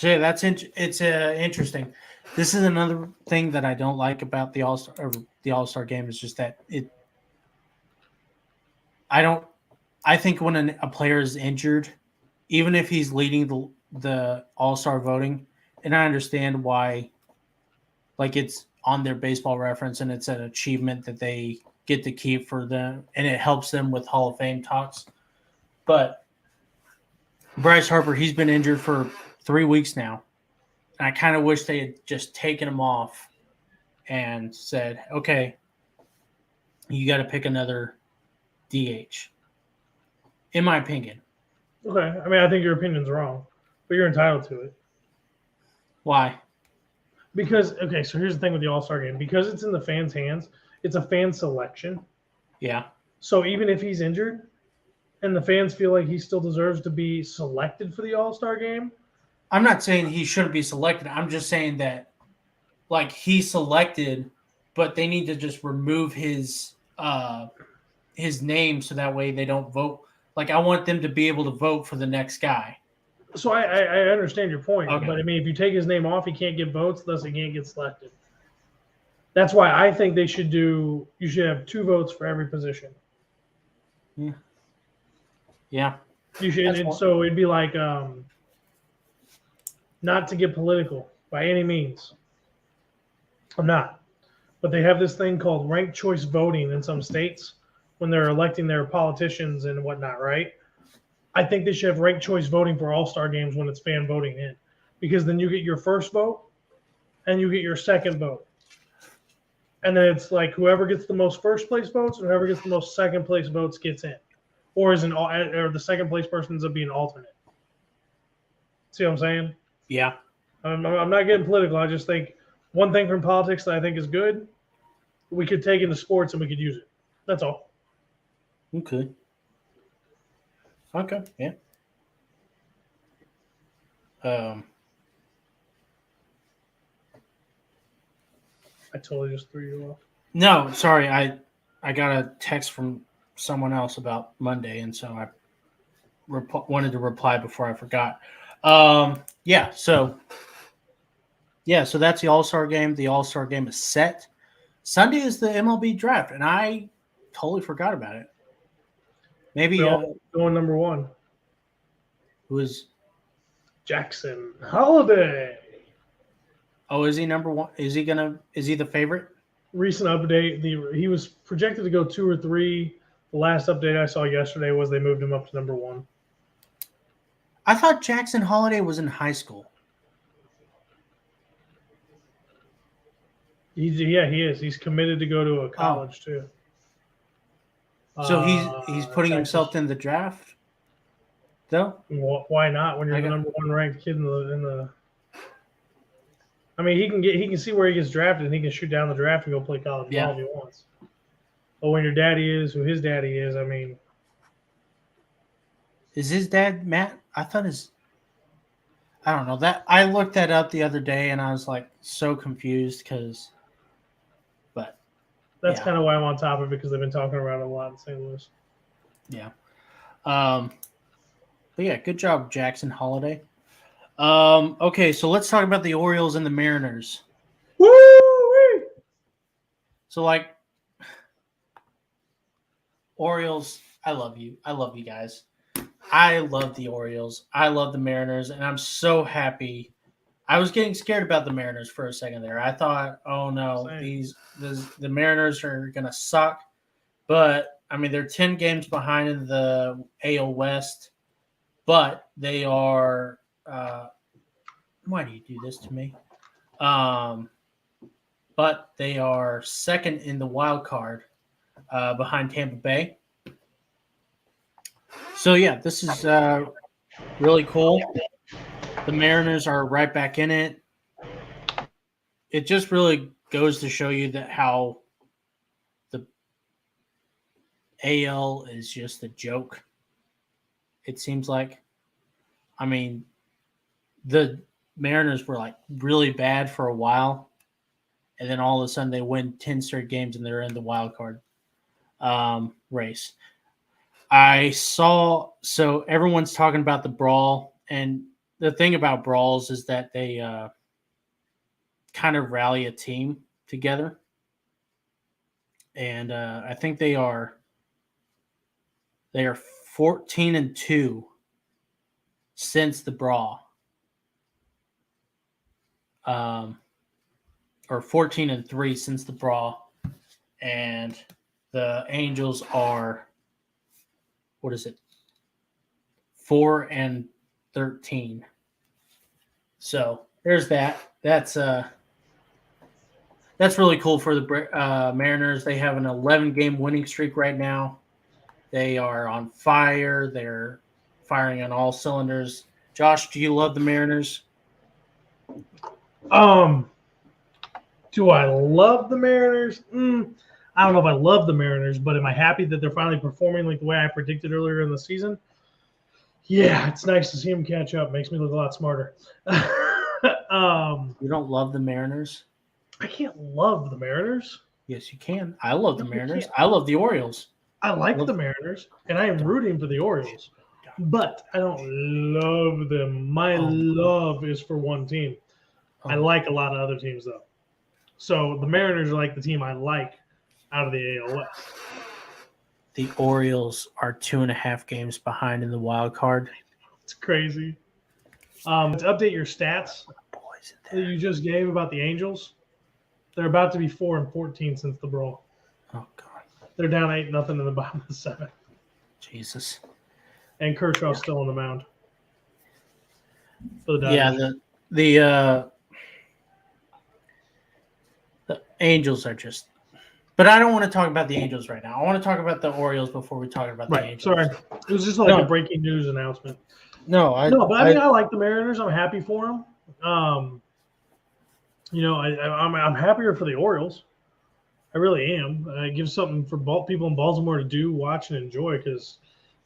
That's it's interesting. This is another thing that I don't like about the All-Star game is just that I think when a player is injured, even if he's leading the All-Star voting, and I understand why, it's on their Baseball Reference and it's an achievement that they get to keep for them, and it helps them with Hall of Fame talks. But Bryce Harper, he's been injured for 3 weeks now. And I kind of wish they had just taken him off and said, okay, you got to pick another DH, in my opinion. Okay. I mean, I think your opinion's wrong, but you're entitled to it. Why? Because, okay, so here's the thing with the All-Star game. Because it's in the fans' hands, it's a fan selection. Yeah. So even if he's injured and the fans feel like he still deserves to be selected for the All-Star game. I'm not saying he shouldn't be selected. I'm just saying that, he's selected, but they need to just remove his name so that way they don't vote. I want them to be able to vote for the next guy. So I understand your point, okay. But I mean, if you take his name off, he can't get votes, thus he can't get selected. That's why I think you should have 2 votes for every position. Yeah. You should. So it'd be like, not to get political by any means. I'm not. But they have this thing called ranked choice voting in some states when they're electing their politicians and whatnot, right? I think they should have ranked choice voting for All-Star games when it's fan voting in, because then you get your first vote and you get your second vote. And then it's like whoever gets the most first place votes and whoever gets the most second place votes gets in, or the second place person ends up being alternate. See what I'm saying? Yeah. I'm not getting political. I just think one thing from politics that I think is good, we could take into sports and we could use it. That's all. Okay. Yeah. I totally just threw you off. No, sorry. I got a text from someone else about Monday, and so I wanted to reply before I forgot. Yeah. So that's the All-Star game. The All-Star game is set. Sunday is the MLB draft, and I totally forgot about it. Maybe going number 1. Who is Jackson Holiday? Oh, is he number 1? Is he the favorite? Recent update, he was projected to go 2 or 3. The last update I saw yesterday was they moved him up to number 1. I thought Jackson Holiday was in high school. He is. He's committed to go to a college too. So he's putting himself in the draft, though. Why not? When you're the number 1 ranked kid in the. I mean, he can see where he gets drafted, and he can shoot down the draft and go play college ball if he wants. But when your daddy is who his daddy is, I mean, is his dad Matt? I thought his. I don't know that I looked that up the other day and I was like so confused but That's yeah, kind of why I'm on top of it because they've been talking about it a lot in St. Louis. yeah. But yeah, good job, Jackson Holiday. Okay, so let's talk about the Orioles and the Mariners. Woo! So like Orioles, I love you. I love you guys. I love the Orioles. I love the Mariners, and I'm so happy. I was getting scared about the Mariners for a second there. I thought, oh no, Same. the Mariners are gonna suck. But I mean, they're 10 games behind in the AL West, but they are. Why do you do this to me? But they are second in the wild card behind Tampa Bay. So yeah, this is really cool. The Mariners are right back in it. It just really goes to show you that how the AL is just a joke. It seems like. I mean, the Mariners were like really bad for a while, and then all of a sudden they win 10 straight games and they're in the wild card race. I saw, so everyone's talking about the brawl, and the thing about brawls is that they kind of rally a team together, and I think they are 14-2 since the brawl, or 14-3 since the brawl, and the Angels are, what is it, 4-13. So there's that. That's really cool for the Mariners. They have an 11-game winning streak right now. They are on fire. They're firing on all cylinders. Josh, do you love the Mariners? Do I love the Mariners? I don't know if I love the Mariners, but am I happy that they're finally performing like the way I predicted earlier in the season? Yeah, it's nice to see them catch up. Makes me look a lot smarter. You don't love the Mariners? I can't love the Mariners. Yes, you can. I love the No, I Mariners. can't. I love the Orioles. I like the Mariners, and I am rooting for the Orioles, but I don't love them. My love is for one team. I like a lot of other teams, though. So the Mariners are like the team I like out of the AL West. The Orioles are 2.5 games behind in the wild card. It's crazy. To update your stats that you just gave about the Angels, they're about to be 4-14 since the brawl. Oh God. They're down 8-0 in the bottom of the 7th. Jesus. And Kershaw's still on the mound. For the Dodgers. Yeah, the Angels are just. But I don't want to talk about the Angels right now. I want to talk about the Orioles before we talk about the Angels. Sorry. It was just like a breaking news announcement. No, I like the Mariners. I'm happy for them. I'm happier for the Orioles. I really am. It gives something for people in Baltimore to do, watch, and enjoy because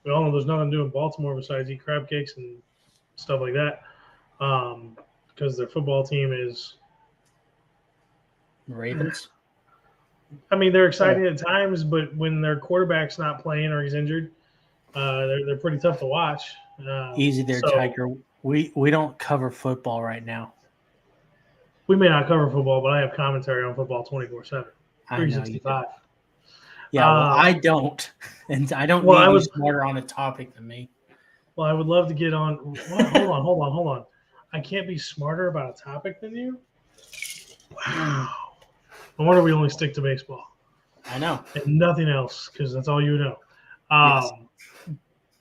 we all know there's nothing to do in Baltimore besides eat crab cakes and stuff like that. Because their football team is Ravens. I mean, they're exciting at times, but when their quarterback's not playing or he's injured, they're pretty tough to watch. Easy there, Tiger. We don't cover football right now. We may not cover football, but I have commentary on football 24/7, 365. Yeah, well, I don't, and I don't need you smarter on a topic than me. Well, I would love to get on. Hold on. I can't be smarter about a topic than you? Wow. No wonder we only stick to baseball. I know. And nothing else, because that's all you know. Yes.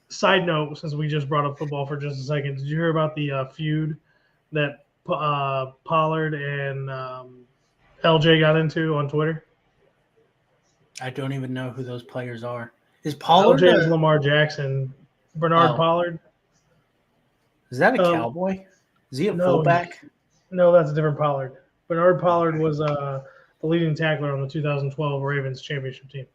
Side note, since we just brought up football for just a second, did you hear about the feud that Pollard and LJ got into on Twitter? I don't even know who those players are. Is Pollard? LJ is Lamar Jackson. Bernard Pollard. Is that a Cowboy? Is he a fullback? No, that's a different Pollard. Bernard Pollard was the leading tackler on the 2012 Ravens championship team.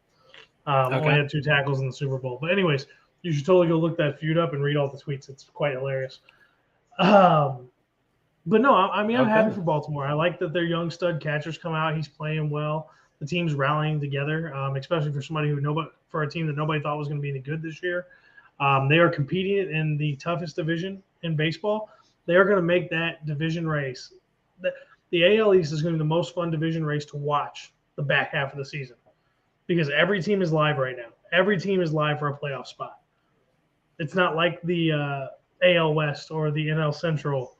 Only had 2 tackles in the Super Bowl. But anyways, you should totally go look that feud up and read all the tweets. It's quite hilarious. But no, I mean, I'm Okay. happy for Baltimore. I like that their young stud catchers come out. He's playing well. The team's rallying together, especially for somebody for a team that nobody thought was going to be any good this year. They are competing in the toughest division in baseball. They are going to make that division race. The AL East is going to be the most fun division race to watch the back half of the season because every team is live right now. Every team is live for a playoff spot. It's not like the AL West or the NL Central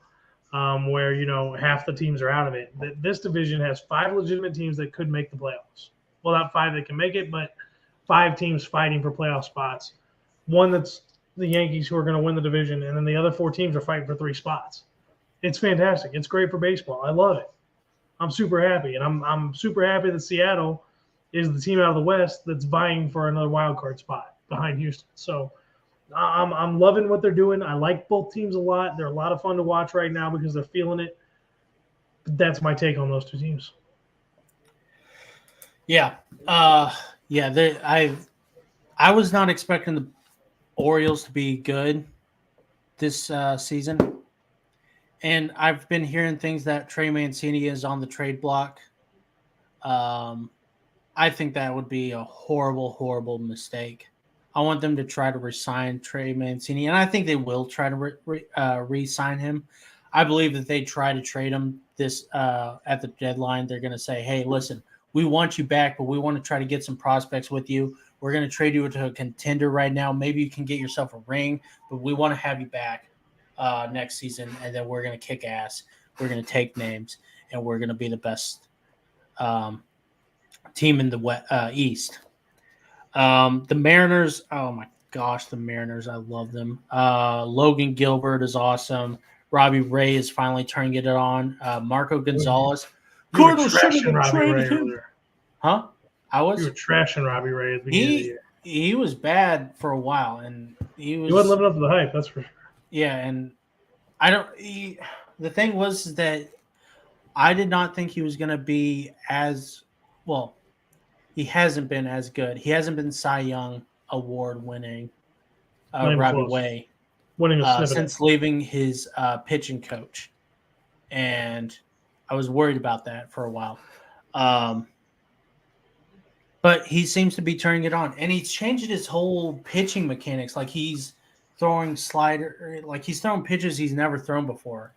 where half the teams are out of it. This division has 5 legitimate teams that could make the playoffs. Well, not 5 that can make it, but 5 teams fighting for playoff spots. One that's the Yankees who are going to win the division, and then the other 4 teams are fighting for 3 spots. It's fantastic. It's great for baseball. I love it. I'm super happy, and I'm super happy that Seattle is the team out of the West that's vying for another wild card spot behind Houston. So I'm loving what they're doing. I like both teams a lot. They're a lot of fun to watch right now because they're feeling it. But that's my take on those 2 teams. Yeah. I was not expecting the Orioles to be good this season. And I've been hearing things that Trey Mancini is on the trade block. I think that would be a horrible, horrible mistake. I want them to try to re-sign Trey Mancini, and I think they will try to re-sign him. I believe that they try to trade him this at the deadline. They're going to say, hey, listen, we want you back, but we want to try to get some prospects with you. We're going to trade you to a contender right now. Maybe you can get yourself a ring, but we want to have you back next season, and then we're going to kick ass. We're going to take names, and we're going to be the best team in the East. The Mariners, oh my gosh, the Mariners, I love them. Logan Gilbert is awesome. Robbie Ray is finally turning it on. Marco Gonzalez. You were Cardinals shouldn't trashing have Robbie traded Ray him. earlier. Huh? I was. You were trashing Robbie Ray at the beginning of the year. He was bad for a while, and he wasn't living up to the hype, that's for sure. Yeah, and I don't. The thing was that I did not think he was going to be as well. He hasn't been as good. He hasn't been Cy Young award winning Robbie Way winning since leaving his pitching coach, and I was worried about that for a while. But he seems to be turning it on, and he's changed his whole pitching mechanics. Like he's throwing slider, like he's throwing pitches he's never thrown before,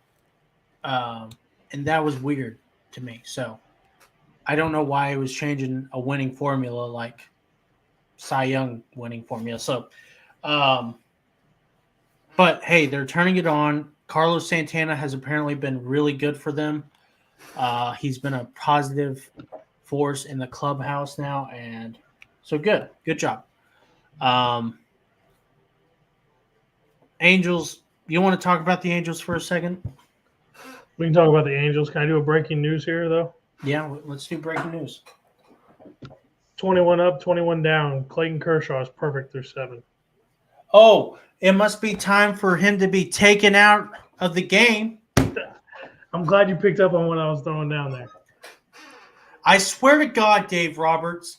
and that was weird to me. So I don't know why he was changing a winning formula like Cy Young winning formula. So, but hey, they're turning it on. Carlos Santana has apparently been really good for them. He's been a positive force in the clubhouse now, and so good job. Angels, you want to talk about the Angels for a second? We can talk about the Angels. Can I do a breaking news here, though? Yeah, let's do breaking news. 21 up, 21 down. Clayton Kershaw is perfect through 7. Oh, it must be time for him to be taken out of the game. I'm glad you picked up on what I was throwing down there. I swear to God, Dave Roberts,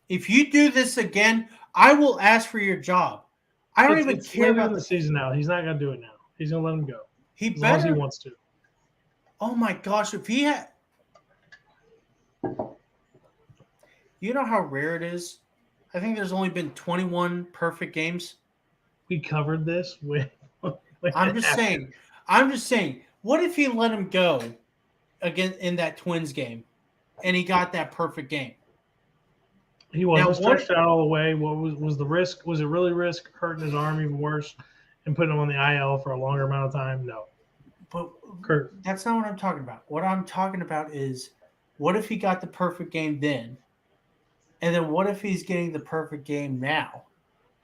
if you do this again, I will ask for your job. I don't even care about the season now. He's not going to do it now. He's going to let him go. He as long as he wants to. Oh my gosh, if he had, you know how rare it is. I think there's only been 21 perfect games. We covered this with I'm just saying. What if he let him go again in that Twins game, and he got that perfect game? He wasn't stretched out all the way. What was the risk? Was it really risk hurting his arm even worse and putting him on the IL for a longer amount of time? No. But that's not what I'm talking about. What I'm talking about is, what if he got the perfect game then? And then what if he's getting the perfect game now?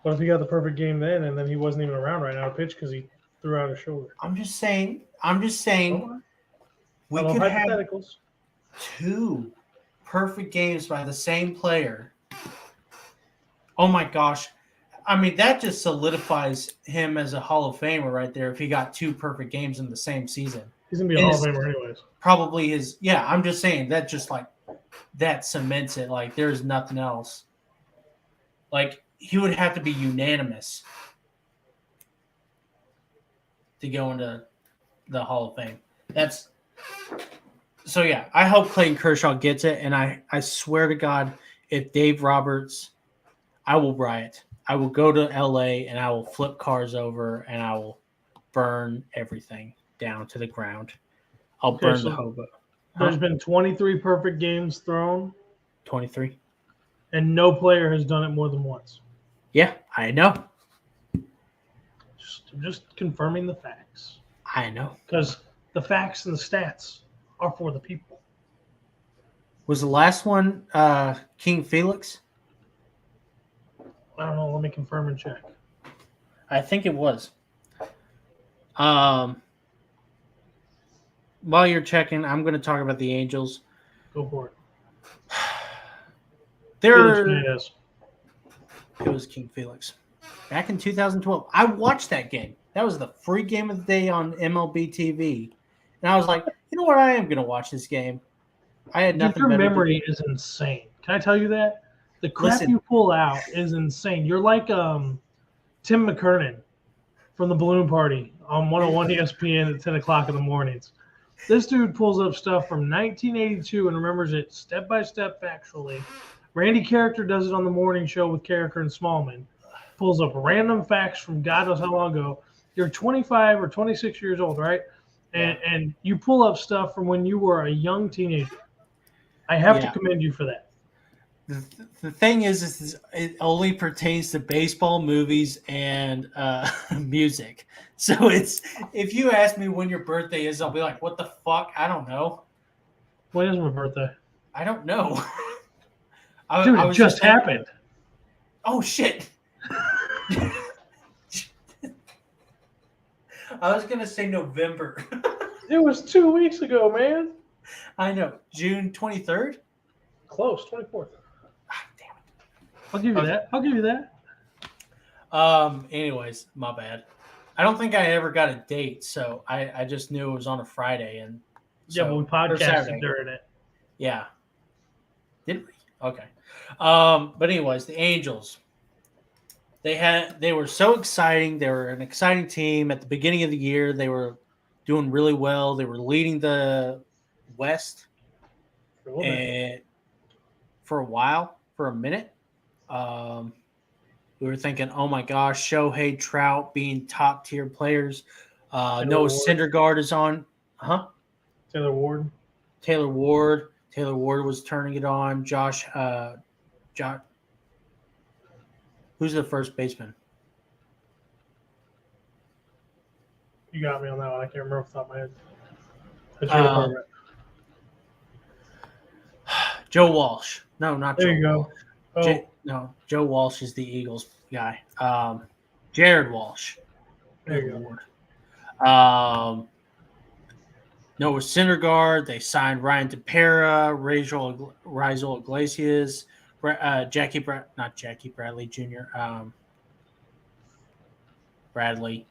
What if he got the perfect game then and then he wasn't even around right now to pitch because he threw out his shoulder? I'm just saying. We could have 2 perfect games by the same player. Oh my gosh. I mean, that just solidifies him as a Hall of Famer right there if he got 2 perfect games in the same season. He's going to be a Hall of Famer anyways. Probably his – yeah, I'm just saying that just like that cements it. Like there's nothing else. Like he would have to be unanimous. to go into the Hall of Fame. So yeah, I hope Clayton Kershaw gets it, and I swear to God, if Dave Roberts, I will riot. I will go to LA and I will flip cars over and I will burn everything down to the ground. I'll burn the hobo. There's been 23 perfect games thrown. 23. And no player has done it more than once. Yeah, I know. Just confirming the facts. I know. Because the facts and the stats are for the people. Was the last one King Felix? I don't know. Let me confirm and check. I think it was. While you're checking, I'm going to talk about the Angels. Go for it. It was King Felix. Back in 2012. I watched that game. That was the free game of the day on MLB TV. And I was like, you know what? I am going to watch this game. I had nothing better. Your memory memory is insane. Can I tell you that? The crap you pull out is insane. You're like Tim McKernan from the Balloon Party on 101 ESPN at 10 o'clock in the mornings. This dude pulls up stuff from 1982 and remembers it step by step factually. Randy Character does it on the morning show with Character and Smallman. Pulls up random facts from God knows how long ago. You're 25 or 26 years old, right? And you pull up stuff from when you were a young teenager. I have to commend you for that. The thing is it only pertains to baseball, movies, and music. So if you ask me when your birthday is, I'll be like, what the fuck? I don't know. When is my birthday? I don't know. Dude, it just happened. Oh, shit. I was going to say November. It was 2 weeks ago, man. I know. June 23rd? Close, 24th. Damn it. I'll give you that. Anyways, my bad. I don't think I ever got a date, so I just knew it was on a Friday. And so, but we podcasted during it. Yeah. Did we? Okay. But anyways, the Angels. They were so exciting. They were an exciting team at the beginning of the year. They were doing really well. They were leading the West for a while, for a minute. We were thinking, oh my gosh, Shohei, Trout being top tier players. Noah Syndergaard is on. Taylor Ward. Taylor Ward was turning it on. Josh. Who's the first baseman? You got me on that one. I can't remember off the top of my head. That's your department. Joe Walsh. No, not there Joe. There you go. Walsh. Joe Walsh is the Eagles guy. Jared Walsh. There you go. Noah Syndergaard. They signed Ryan Tepera, Raisel Iglesias, not Jackie Bradley Jr. Bradley.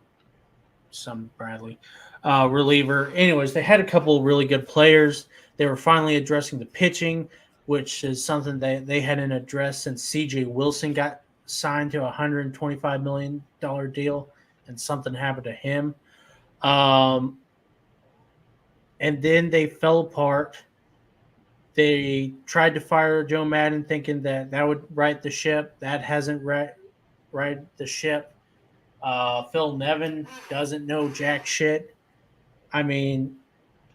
Reliever. Anyways, they had a couple of really good players. They were finally addressing the pitching, which is something they hadn't addressed since C.J. Wilson got signed to a $125 million deal, and something happened to him. And then they fell apart. They tried to fire Joe Madden thinking that would right the ship. That hasn't righted the ship. Phil Nevin doesn't know jack shit. I mean,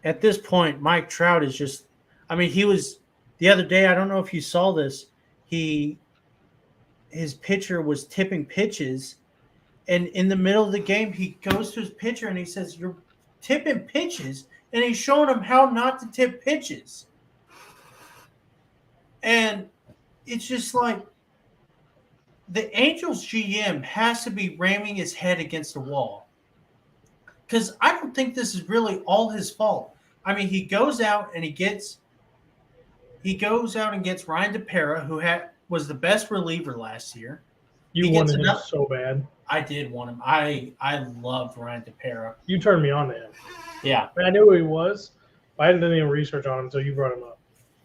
at this point, Mike Trout is just – I mean, he was – the other day, I don't know if you saw this, his pitcher was tipping pitches, and in the middle of the game, he goes to his pitcher and he says, "You're tipping pitches," and he's showing him how not to tip pitches. And it's just like the Angels GM has to be ramming his head against the wall, because I don't think this is really all his fault. I mean, he goes out and gets Ryan Tepera, who was the best reliever last year. You wanted him so bad. I did want him. I loved Ryan Tepera. You turned me on to him. Yeah. I knew who he was, but I hadn't done any research on him until you brought him up.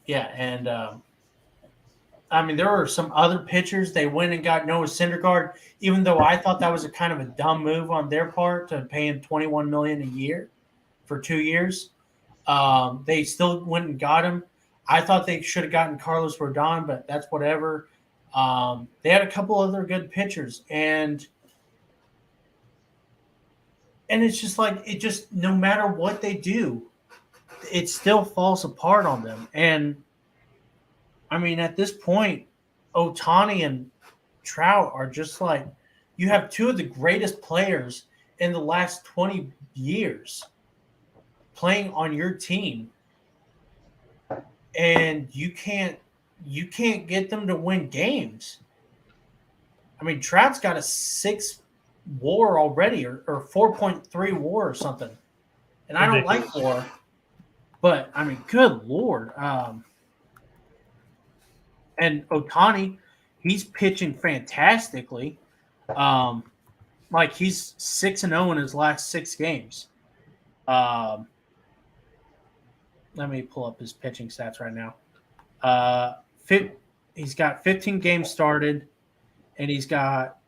Yeah, and I mean, there were some other pitchers. They went and got Noah Syndergaard, even though I thought that was a kind of a dumb move on their part to pay him $21 million a year for 2 years. They still went and got him. I thought they should have gotten Carlos Rodon, but that's whatever. They had a couple other good pitchers, and it's just like no matter what they do, it still falls apart on them. And I mean, at this point, Ohtani and Trout are just like, you have two of the greatest players in the last 20 years playing on your team, and you can't get them to win games. I mean, Trout's got a 6 WAR already, or 4.3 WAR or something, and I don't like WAR, but I mean, good Lord. And Ohtani, he's pitching fantastically. Like he's 6-0 in his last 6 games. Let me pull up his pitching stats right now. He's got 15 games started, and he's got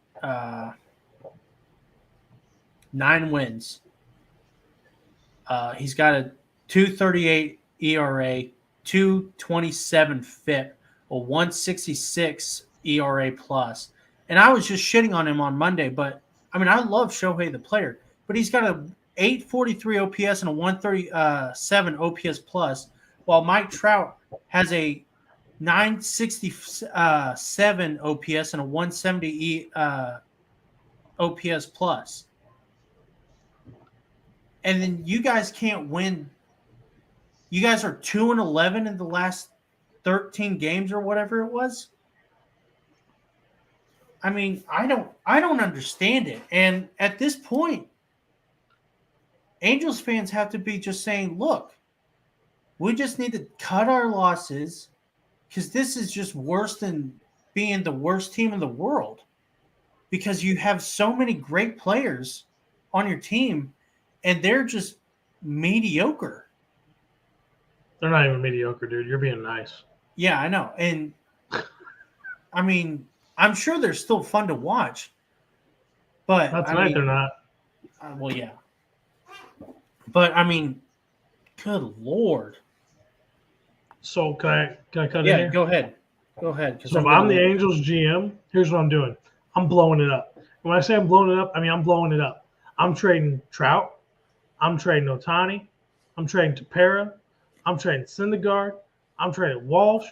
9 wins. He's got a 2.38 ERA, 2.27 FIP, a 1.66 ERA plus. And I was just shitting on him on Monday, but I mean, I love Shohei the player, but he's got a 843 OPS and a 137 OPS plus, while Mike Trout has a 967 OPS and a 170 OPS plus. And then you guys can't win. You guys are 2-11 in the last 13 games or whatever it was. I mean, I don't understand it. And at this point, Angels fans have to be just saying, look, we just need to cut our losses, because this is just worse than being the worst team in the world, because you have so many great players on your team and they're just mediocre. They're not even mediocre, dude. You're being nice. Yeah, I know. And I mean, I'm sure they're still fun to watch, but not tonight. They're not. Well, yeah, but I mean, good Lord. So can I cut in Yeah, here? go ahead. So if I'm the Angels GM, here's what I'm doing. I'm blowing it up. When I say I'm blowing it up, I mean I'm blowing it up. I'm trading Trout. I'm trading Ohtani. I'm trading Tepera. I'm trading Syndergaard. I'm trading Walsh.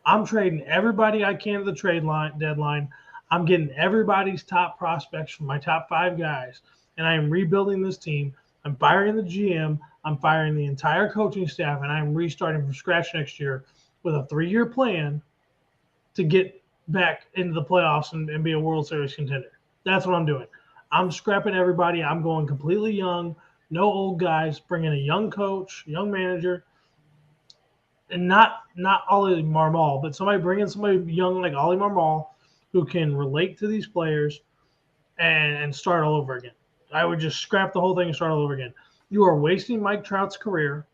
I'm trading everybody I can at the trade deadline. I'm getting everybody's top prospects from my top 5 guys, and I am rebuilding this team. I'm firing the GM. I'm firing the entire coaching staff, and I'm restarting from scratch next year with a 3-year plan to get back into the playoffs and be a World Series contender. That's what I'm doing. I'm scrapping everybody. I'm going completely young, no old guys, bringing a young coach, young manager, and not Ollie Marmol, but bring in somebody young like Ollie Marmol who can relate to these players and start all over again. I would just scrap the whole thing and start all over again. You are wasting Mike Trout's career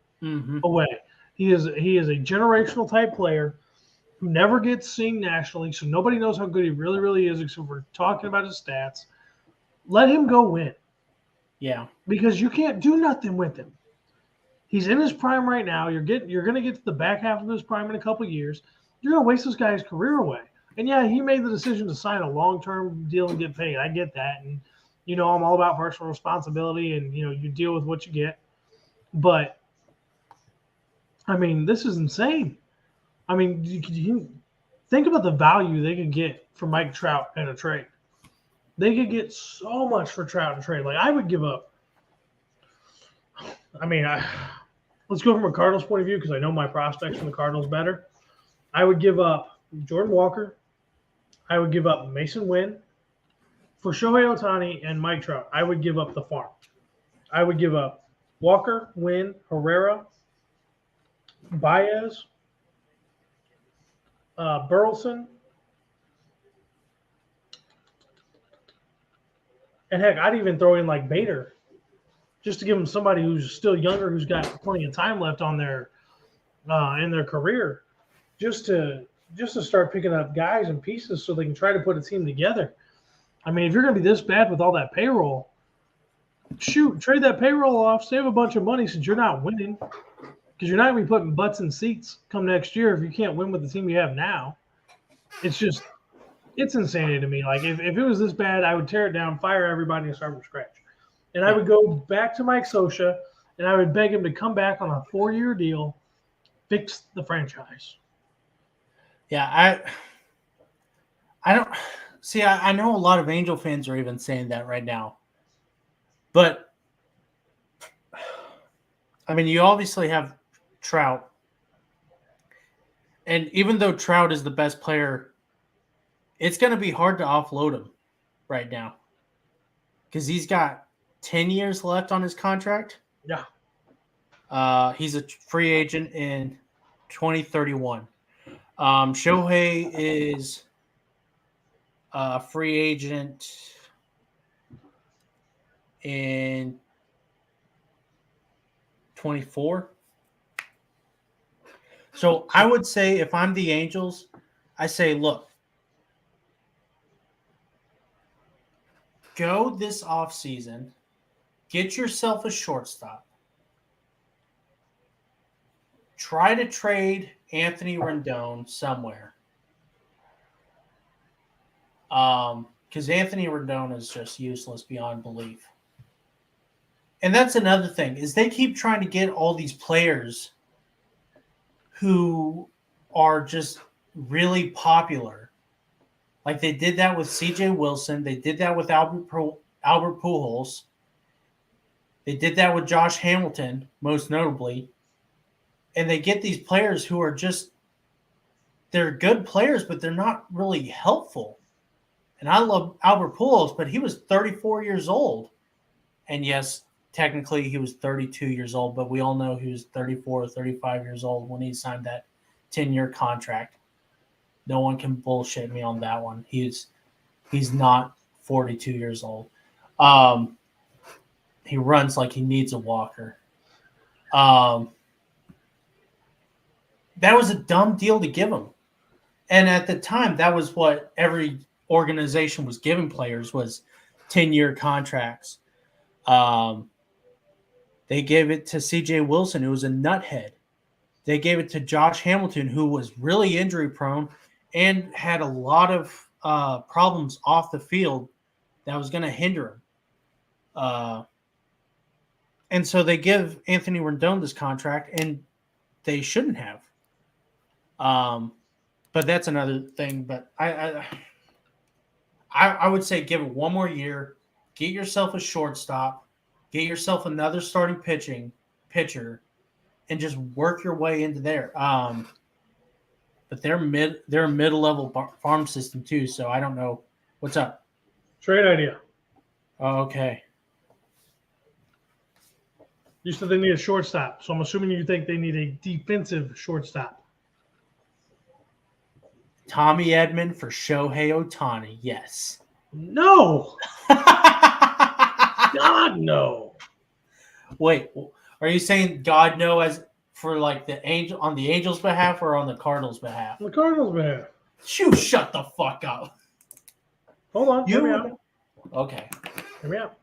away. He is a generational type player who never gets seen nationally, so nobody knows how good he really, really is except for talking about his stats. Let him go win. Yeah. Because you can't do nothing with him. He's in his prime right now. You're going to get to the back half of his prime in a couple of years. You're going to waste this guy's career away. And yeah, he made the decision to sign a long-term deal and get paid. I get that. And, I'm all about personal responsibility and, you deal with what you get. But, I mean, this is insane. I mean, you think about the value they could get for Mike Trout in a trade. They could get so much for Trout in a trade. Like, I would give up. I mean, let's go from a Cardinals point of view because I know my prospects from the Cardinals better. I would give up Jordan Walker. I would give up Mason Wynn. For Shohei Ohtani and Mike Trout, I would give up the farm. I would give up Walker, Wynn, Herrera, Baez, Burleson, and heck, I'd even throw in like Bader, just to give them somebody who's still younger, who's got plenty of time left on their in their career, just to just to start picking up guys and pieces so they can try to put a team together. I mean, if you're going to be this bad with all that payroll, shoot, trade that payroll off, save a bunch of money since you're not winning. Because you're not going to be putting butts in seats come next year if you can't win with the team you have now. It's insanity to me. Like, if it was this bad, I would tear it down, fire everybody, and start from scratch. And I would go back to Mike Scioscia, and I would beg him to come back on a 4-year deal, fix the franchise. Yeah, I don't see. I know a lot of Angel fans are even saying that right now, but I mean, you obviously have Trout, and even though Trout is the best player, it's going to be hard to offload him right now because he's got 10 years left on his contract. Yeah. He's a free agent in 2031. Shohei is a free agent in 24. So I would say if I'm the Angels, I say, look, go this offseason, get yourself a shortstop. Try to trade Anthony Rendon somewhere. Because Anthony Rendon is just useless beyond belief. And that's another thing, is they keep trying to get all these players who are just really popular. Like they did that with C.J. Wilson. They did that with Albert Pujols. They did that with Josh Hamilton, most notably. And they get these players who are just – they're good players, but they're not really helpful. And I love Albert Pujols, but he was 34 years old. And yes, technically he was 32 years old, but we all know he was 34 or 35 years old when he signed that 10-year contract. No one can bullshit me on that one. He's not 42 years old. He runs like he needs a walker. That was a dumb deal to give him. And at the time, that was what every organization was giving players was 10-year contracts. They gave it to C.J. Wilson, who was a nuthead. They gave it to Josh Hamilton, who was really injury-prone and had a lot of problems off the field that was going to hinder him. And so they give Anthony Rendon this contract, and they shouldn't have. But that's another thing. But I would say give it one more year, get yourself a shortstop, get yourself another starting pitcher, and just work your way into there. But they're a middle-level farm system too, so I don't know what's up. Trade idea. Oh, okay. You said they need a shortstop, so I'm assuming you think they need a defensive shortstop. Tommy Edman for Shohei Ohtani, yes. No. God, no. Wait, are you saying God no as for like the Angel on the Angels' behalf or on the Cardinals' behalf? On the Cardinals' behalf. You shut the fuck up. Hold on. Hear me out. Okay. Hear me out.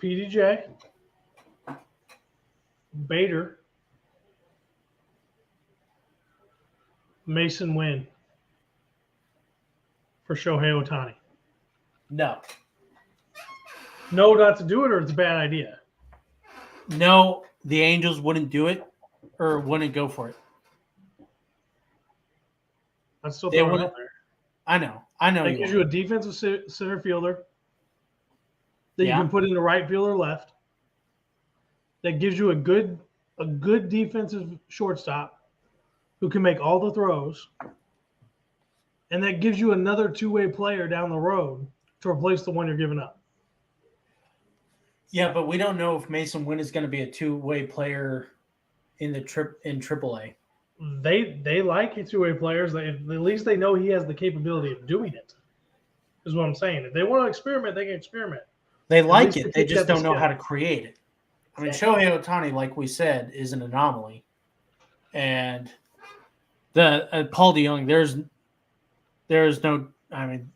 PDJ. Bader. Mason Wynn for Shohei Ohtani. No. No, not to do it, or it's a bad idea? No, the Angels wouldn't do it or wouldn't go for it. I'm still throwing it out there. I know. That gives you a defensive center fielder that you can put in the right field or left. That gives you a good defensive shortstop who can make all the throws. And that gives you another two-way player down the road to replace the one you're giving up. Yeah, but we don't know if Mason Wynn is going to be a two-way player in AAA. They like two-way players. At least they know he has the capability of doing it, is what I'm saying. If they want to experiment, they can experiment. They like it. They just don't know how to create it. I mean, Shohei Ohtani, like we said, is an anomaly. And The Paul DeYoung. There's no. I mean,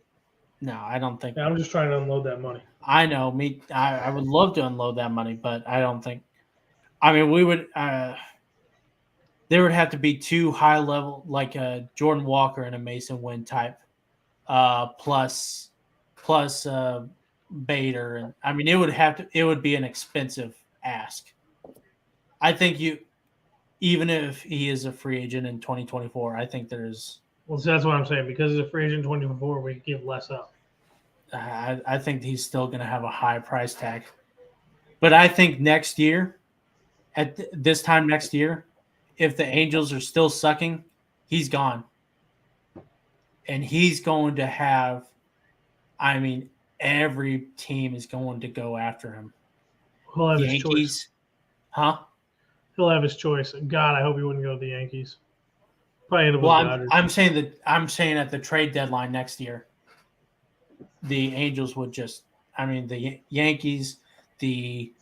no, I don't think. Yeah, I'm just trying to unload that money. I know. I would love to unload that money, but I don't think. I mean, we would. There would have to be two high level, like a Jordan Walker and a Mason Wynn type, plus Bader, and I mean, it would be an expensive ask. I think even if he is a free agent in 2024, I think there's. Well, so that's what I'm saying. Because he's a free agent 2024, we give less up. I think he's still going to have a high price tag, but I think next year, at this time next year, if the Angels are still sucking, he's gone, and he's going to have. I mean, every team is going to go after him. He'll have his choice. Yankees, huh? He'll have his choice. God, I hope he wouldn't go to the Yankees. Probably end up Well, with the Dodgers. I'm saying at the trade deadline next year, the Angels would just. I mean, the Yankees, the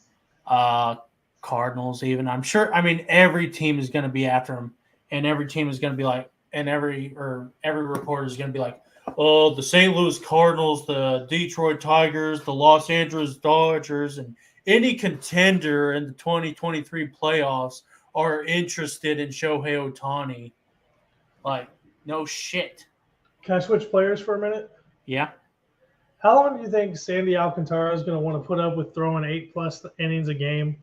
Cardinals, even. I'm sure. I mean, every team is going to be after him, and every team is going to be like, and every reporter is going to be like, oh, the St. Louis Cardinals, the Detroit Tigers, the Los Angeles Dodgers, and any contender in the 2023 playoffs are interested in Shohei Ohtani. Like, no shit. Can I switch players for a minute? Yeah. How long do you think Sandy Alcantara is going to want to put up with throwing 8+ innings a game,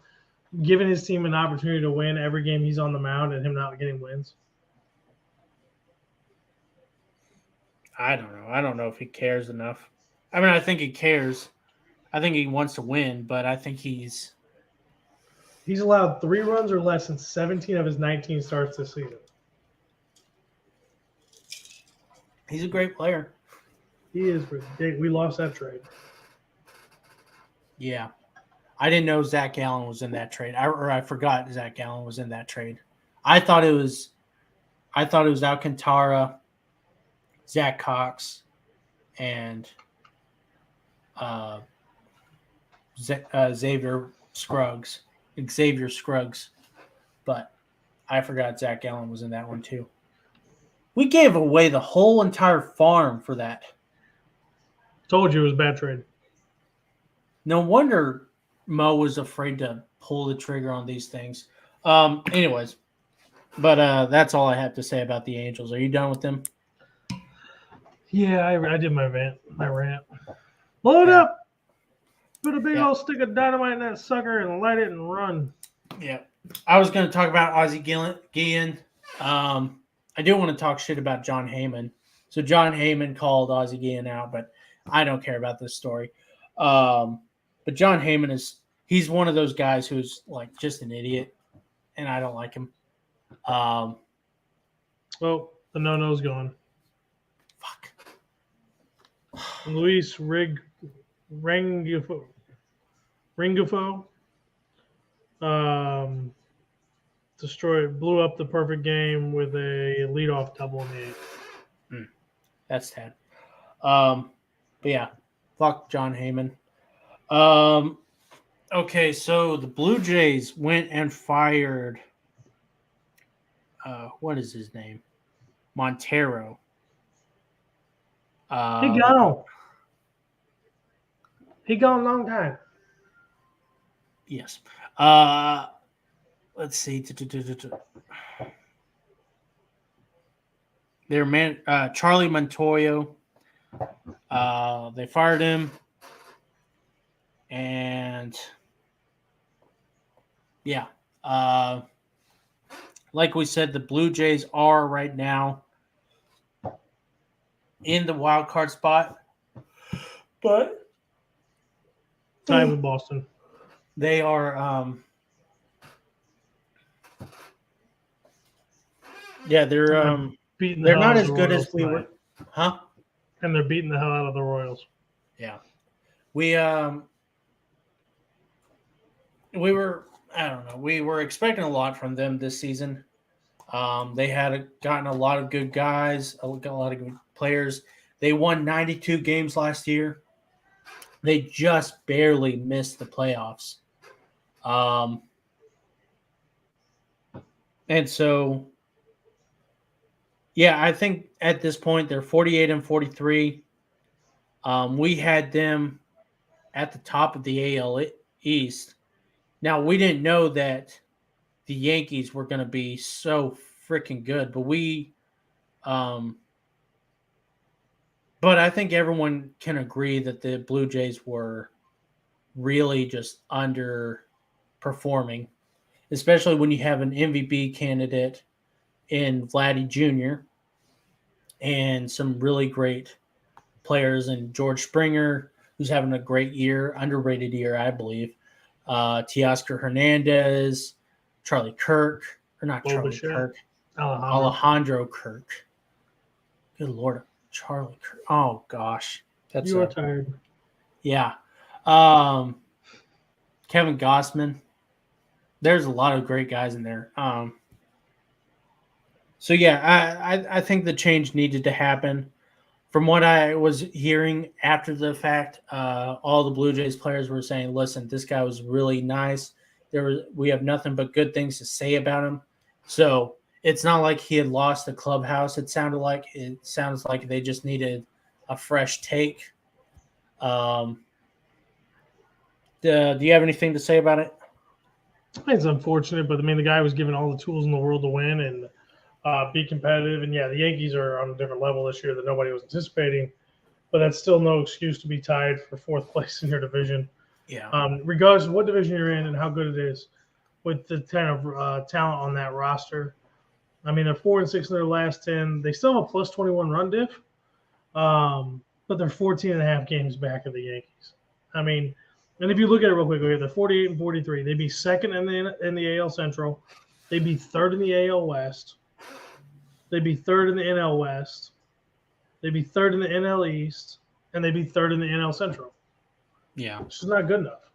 giving his team an opportunity to win every game he's on the mound and him not getting wins? I don't know. I don't know if he cares enough. I mean, I think he cares. I think he wants to win, but I think he's allowed 3 runs or less in 17 of his 19 starts this season. He's a great player. He is. We lost that trade. Yeah. I didn't know Zach Gallen was in that trade. I forgot Zach Gallen was in that trade. I thought it was Alcantara, Zach Cox, and Xavier Scruggs. But I forgot Zach Gallen was in that one too. We gave away the whole entire farm for that. Told you it was a bad trade. No wonder Mo was afraid to pull the trigger on these things. Anyways, but that's all I have to say about the Angels. Are you done with them? Yeah, I did my rant. Load up. Put a big old stick of dynamite in that sucker and light it and run. Yeah. I was going to talk about Ozzie Guillen. I do want to talk shit about John Heyman. So John Heyman called Ozzie Guillen out, but I don't care about this story. But John Heyman he's one of those guys who's like just an idiot, and I don't like him. Well, the no-no's gone. Fuck. Luis Rengifo blew up the perfect game with a leadoff double in the 8th. That's sad. But yeah, fuck John Heyman. Okay, so the Blue Jays went and fired what is his name? Montero. He gone. He gone a long time. Yes. Let's see. Their man, Charlie Montoyo. They fired him, and yeah, like we said, the Blue Jays are right now in the wild card spot, but tied with Boston. They are. Yeah, they're they're not as good as we were, huh? And they're beating the hell out of the Royals. Yeah, we were. I don't know. We were expecting a lot from them this season. They had gotten a lot of good guys, a lot of good players. They won 92 games last year. They just barely missed the playoffs. And so Yeah, I think at this point they're 48 and 43. We had them at the top of the AL East. Now we didn't know that the Yankees were going to be so freaking good, um, but I think everyone can agree that the Blue Jays were really just underperforming, especially when you have an MVP candidate in Vladdy Jr. and some really great players in George Springer, who's having a great year, underrated year, I believe. Teoscar Hernandez, Charlie Kirk, or not Bo Charlie Bichette, Kirk, Alejandro. Alejandro Kirk. Good Lord, Charlie Kirk. Oh gosh, You are tired. yeah. Kevin Gossman. There's a lot of great guys in there. So yeah, I think the change needed to happen. From what I was hearing after the fact, all the Blue Jays players were saying, "Listen, this guy was really nice. We have nothing but good things to say about him." So it's not like he had lost the clubhouse. It sounds like they just needed a fresh take. Do you have anything to say about it? It's unfortunate, but I mean, the guy was given all the tools in the world to win and be competitive. And yeah, the Yankees are on a different level this year that nobody was anticipating, but that's still no excuse to be tied for fourth place in your division. Yeah. Regardless of what division you're in and how good it is, with the kind of talent on that roster. I mean, they're 4-6 in their last 10. They still have a plus 21 run diff, but they're 14 and a half games back of the Yankees. I mean, and if you look at it real quick, okay, they're 48 and 43. They'd be second in the AL Central. They'd be third in the AL West. They'd be third in the NL West. They'd be third in the NL East, and they'd be third in the NL Central. Yeah. Which is not good enough.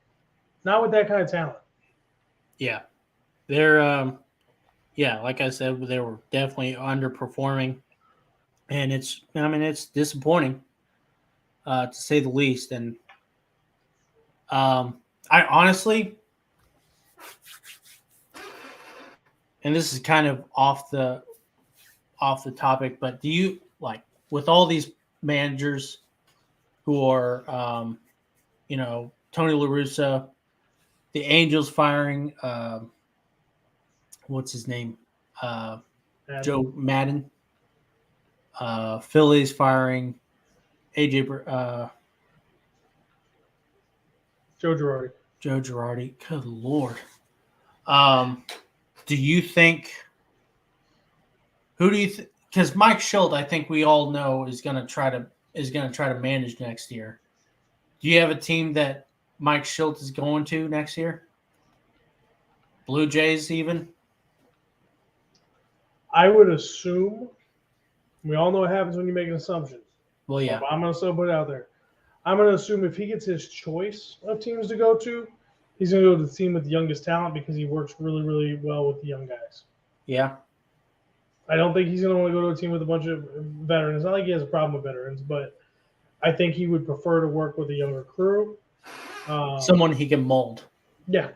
Not with that kind of talent. Yeah. They're like I said, they were definitely underperforming. And it's disappointing, to say the least. And I honestly, and this is kind of off the topic, but do you like, with all these managers who are, Tony La Russa, the Angels firing, what's his name, Joe Madden, Phillies firing AJ, Joe Girardi. Joe Girardi. Good Lord. Do you think? Who do you think? Because Mike Schultz, I think we all know, is going to try to manage next year. Do you have a team that Mike Schultz is going to next year? Blue Jays, even? I would assume. We all know what happens when you make an assumption. Well, yeah. I'm going to still put it out there. I'm going to assume if he gets his choice of teams to go to, he's going to go to the team with the youngest talent because he works really, really well with the young guys. Yeah. I don't think he's going to want to go to a team with a bunch of veterans. It's not like he has a problem with veterans, but I think he would prefer to work with a younger crew. Someone he can mold. Yeah.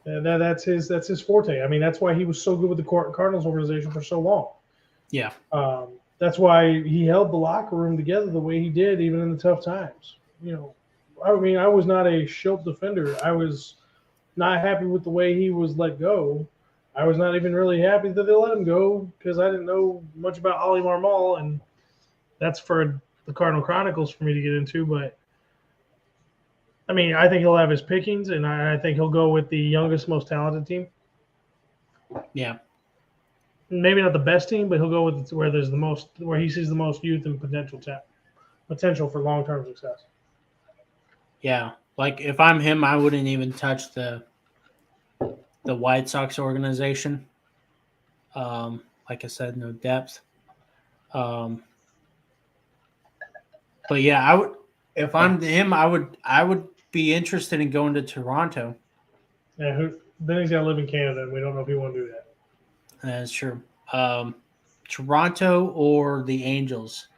And that's his forte. I mean, that's why he was so good with the Cardinals organization for so long. Yeah. That's why he held the locker room together the way he did, even in the tough times. I mean, I was not a Schultz defender. I was not happy with the way he was let go. I was not even really happy that they let him go because I didn't know much about Ollie Marmol, and that's for the Cardinal Chronicles for me to get into. But, I mean, I think he'll have his pickings, and I think he'll go with the youngest, most talented team. Yeah. Maybe not the best team, but he'll go with where he sees the most youth and potential for long-term success. Yeah. Like, if I'm him, I wouldn't even touch the White Sox organization. Like I said, no depth. But yeah, I would. If I'm him, I would be interested in going to Toronto. Yeah, then he's got to live in Canada, and we don't know if he want to do that. That's true. Toronto or the Angels.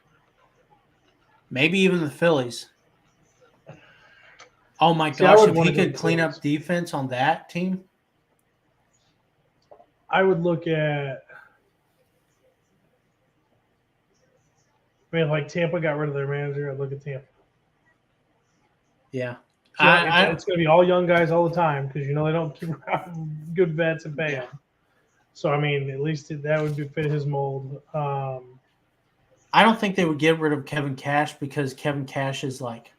Maybe even the Phillies. Oh my gosh, if he could clean up defense on that team. I would look at I mean, like Tampa got rid of their manager. Look at Tampa. Yeah. So it's going to be all young guys all the time because they don't keep around good vets and pay them. So I mean, at least that would fit his mold. I don't think they would get rid of Kevin Cash because Kevin Cash is like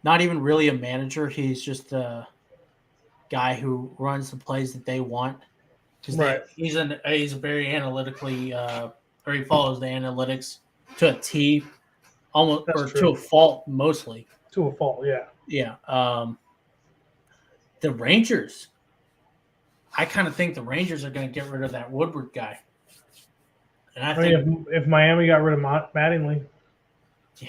not even really a manager. He's just a guy who runs the plays that they want. Because he's very analytically, or he follows the analytics to a T, almost to a fault mostly. To a fault, yeah. Yeah. The Rangers. I kind of think the Rangers are going to get rid of that Woodward guy. And I think if Miami got rid of Mattingly. Yeah.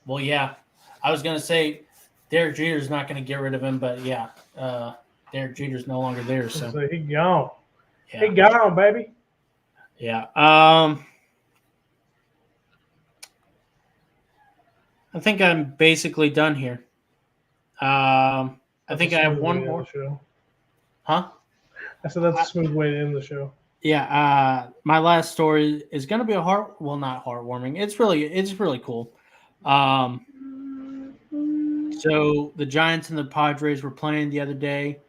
Well, yeah. I was going to say Derek Jeter's not going to get rid of him, but yeah. Derek Jeter's no longer there. So he gone. Yeah. He gone, baby. Yeah. I think I'm basically done here. I think I have one more. Huh? I said that's a smooth way to end the show. Yeah. My last story is going to be not heartwarming. It's really cool. So the Giants and the Padres were playing the other day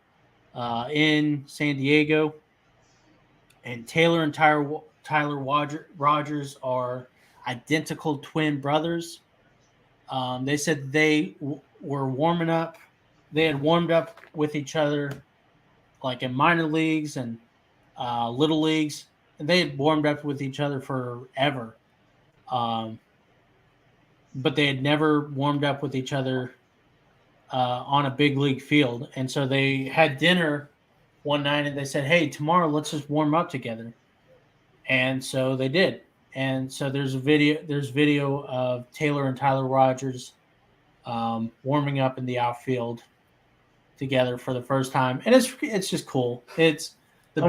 in San Diego, and Taylor and Tyler Rogers are identical twin brothers. They said they were warming up. They had warmed up with each other, like in minor leagues and little leagues. And they had warmed up with each other forever. But they had never warmed up with each other on a big league field. And so they had dinner one night and they said, hey, tomorrow let's just warm up together. And so they did. And so there's video of Taylor and Tyler Rogers warming up in the outfield together for the first time. And it's just cool. I'm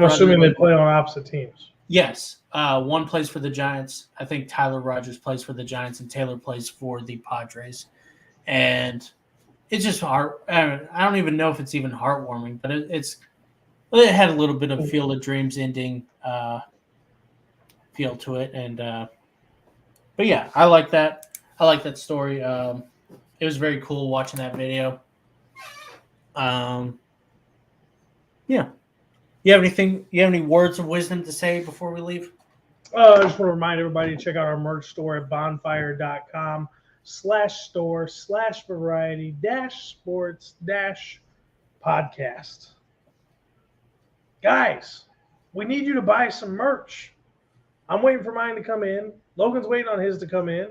assuming they play on opposite teams. Yes. One plays for the Giants. I think Tyler Rogers plays for the Giants and Taylor plays for the Padres. And it's just I don't even know if it's even heartwarming, but it had a little bit of Field of Dreams ending feel to it. And but yeah, I like that. I like that story. It was very cool watching that video. Yeah. You have any words of wisdom to say before we leave? I just want to remind everybody to check out our merch store at bonfire.com/store/variety-sports-podcast. Guys, we need you to buy some merch. I'm waiting for mine to come in. Logan's waiting on his to come in.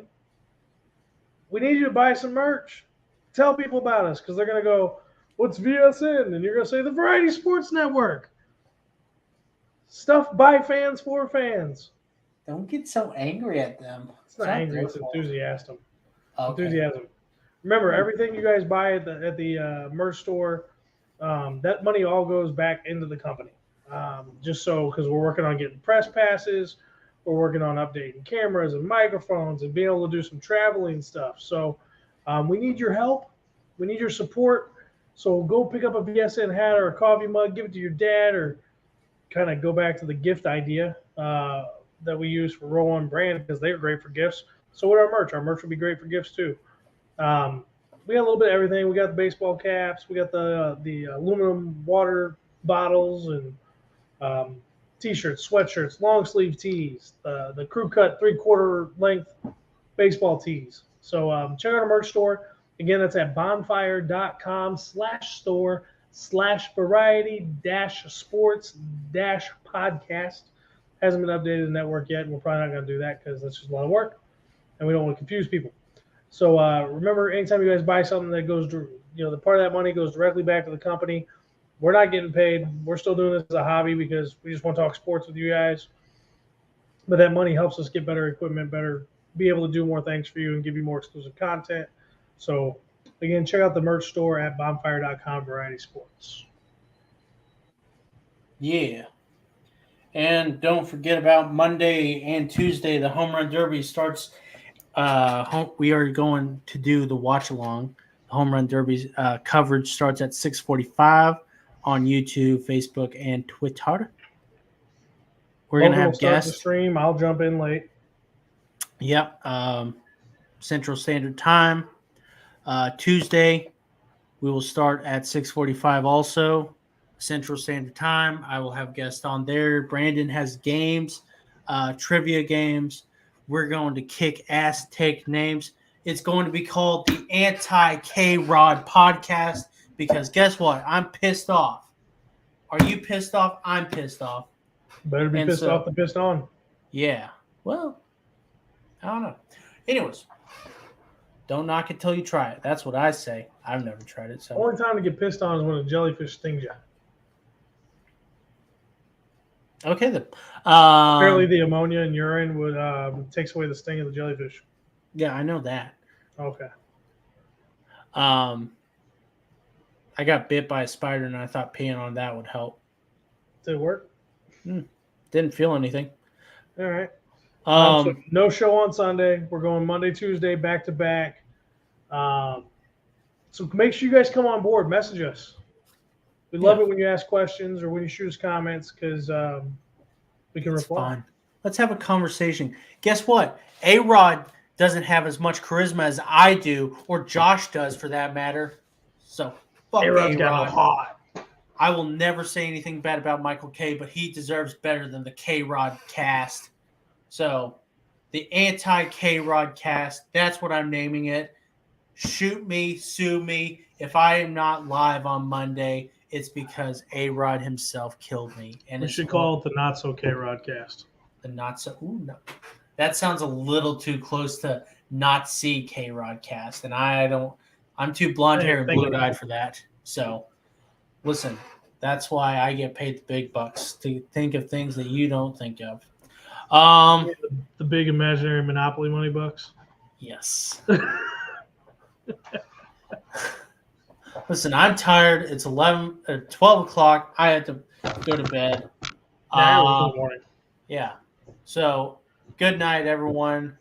We need you to buy some merch. Tell people about us because they're going to go, what's VSN? And you're going to say the Variety Sports Network. Stuff by fans for fans. Don't get so angry at them. It's not angry. It's enthusiasm. Okay. Enthusiasm. Remember, everything you guys buy at the merch store, that money all goes back into the company. Just so, because we're working on getting press passes, we're working on updating cameras and microphones and being able to do some traveling stuff. So we need your help. We need your support. So go pick up a VSN hat or a coffee mug, give it to your dad, or kind of go back to the gift idea that we use for Roll On Brand because they're great for gifts. So would our merch. Our merch would be great for gifts too. We got a little bit of everything. We got the baseball caps. We got the aluminum water bottles and T-shirts, sweatshirts, long sleeve tees, the crew cut 3/4 length baseball tees. So check out our merch store. Again, that's at bonfire.com/store/variety-sports-podcast. Hasn't been updated in the network yet, and we're probably not going to do that because that's just a lot of work, and we don't want to confuse people. So remember, anytime you guys buy something that goes, the part of that money goes directly back to the company. We're not getting paid. We're still doing this as a hobby because we just want to talk sports with you guys. But that money helps us get better equipment, be able to do more things for you and give you more exclusive content. So, again, check out the merch store at bonfire.com/variety-sports. Yeah. And don't forget about Monday and Tuesday, the Home Run Derby starts. We are going to do the watch-along. The Home Run Derby coverage starts at 6:45 on YouTube, Facebook, and Twitter. We're going to have guests. The stream. I'll jump in late. Yep. Central Standard Time. Tuesday, we will start at 6:45 also, Central Standard Time. I will have guests on there. Brandon has games, trivia games. We're going to kick ass, take names. It's going to be called the Anti-K-Rod Podcast because guess what? I'm pissed off. Are you pissed off? I'm pissed off. Better be pissed off than pissed on. Yeah. Well, I don't know. Anyways, don't knock it till you try it. That's what I say. I've never tried it. So Only time to get pissed on is when a jellyfish stings you. okay then. Apparently, the ammonia in urine would takes away the sting of the jellyfish. Yeah, I know that. Okay. I got bit by a spider and I thought peeing on that would help. Did it work? Didn't feel anything. All right. So no show on Sunday. We're going Monday, Tuesday, back to back. So make sure you guys come on board. Message us. We love it when you ask questions or when you shoot us comments because we can reply. Fine. Let's have a conversation. Guess what? A-Rod doesn't have as much charisma as I do, or Josh does for that matter. So fuck A-Rod's A-Rod. got hot. I will never say anything bad about Michael K, but he deserves better than the K-Rod cast. So the anti-K-Rod cast, that's what I'm naming it. Shoot me, sue me. If I am not live on Monday, it's because A-Rod himself killed me. And We should call it the Not So K-Rod cast. the not so. Ooh, no. That sounds a little too close to not see K-Rod cast, and I'm too blonde hair and blue eyed for that. So, listen, that's why I get paid the big bucks to think of things that you don't think of. The big imaginary Monopoly money bucks. Yes. Listen, I'm tired. It's 12 o'clock. I have to go to bed. Yeah. So, good night, everyone.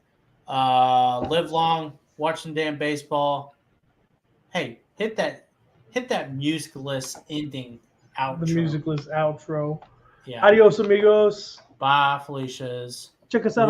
Live long. Watch some damn baseball. Hey, hit that musicless ending outro. The musicless outro. Yeah. Adios, amigos. Bye, Felicia's. Check us out on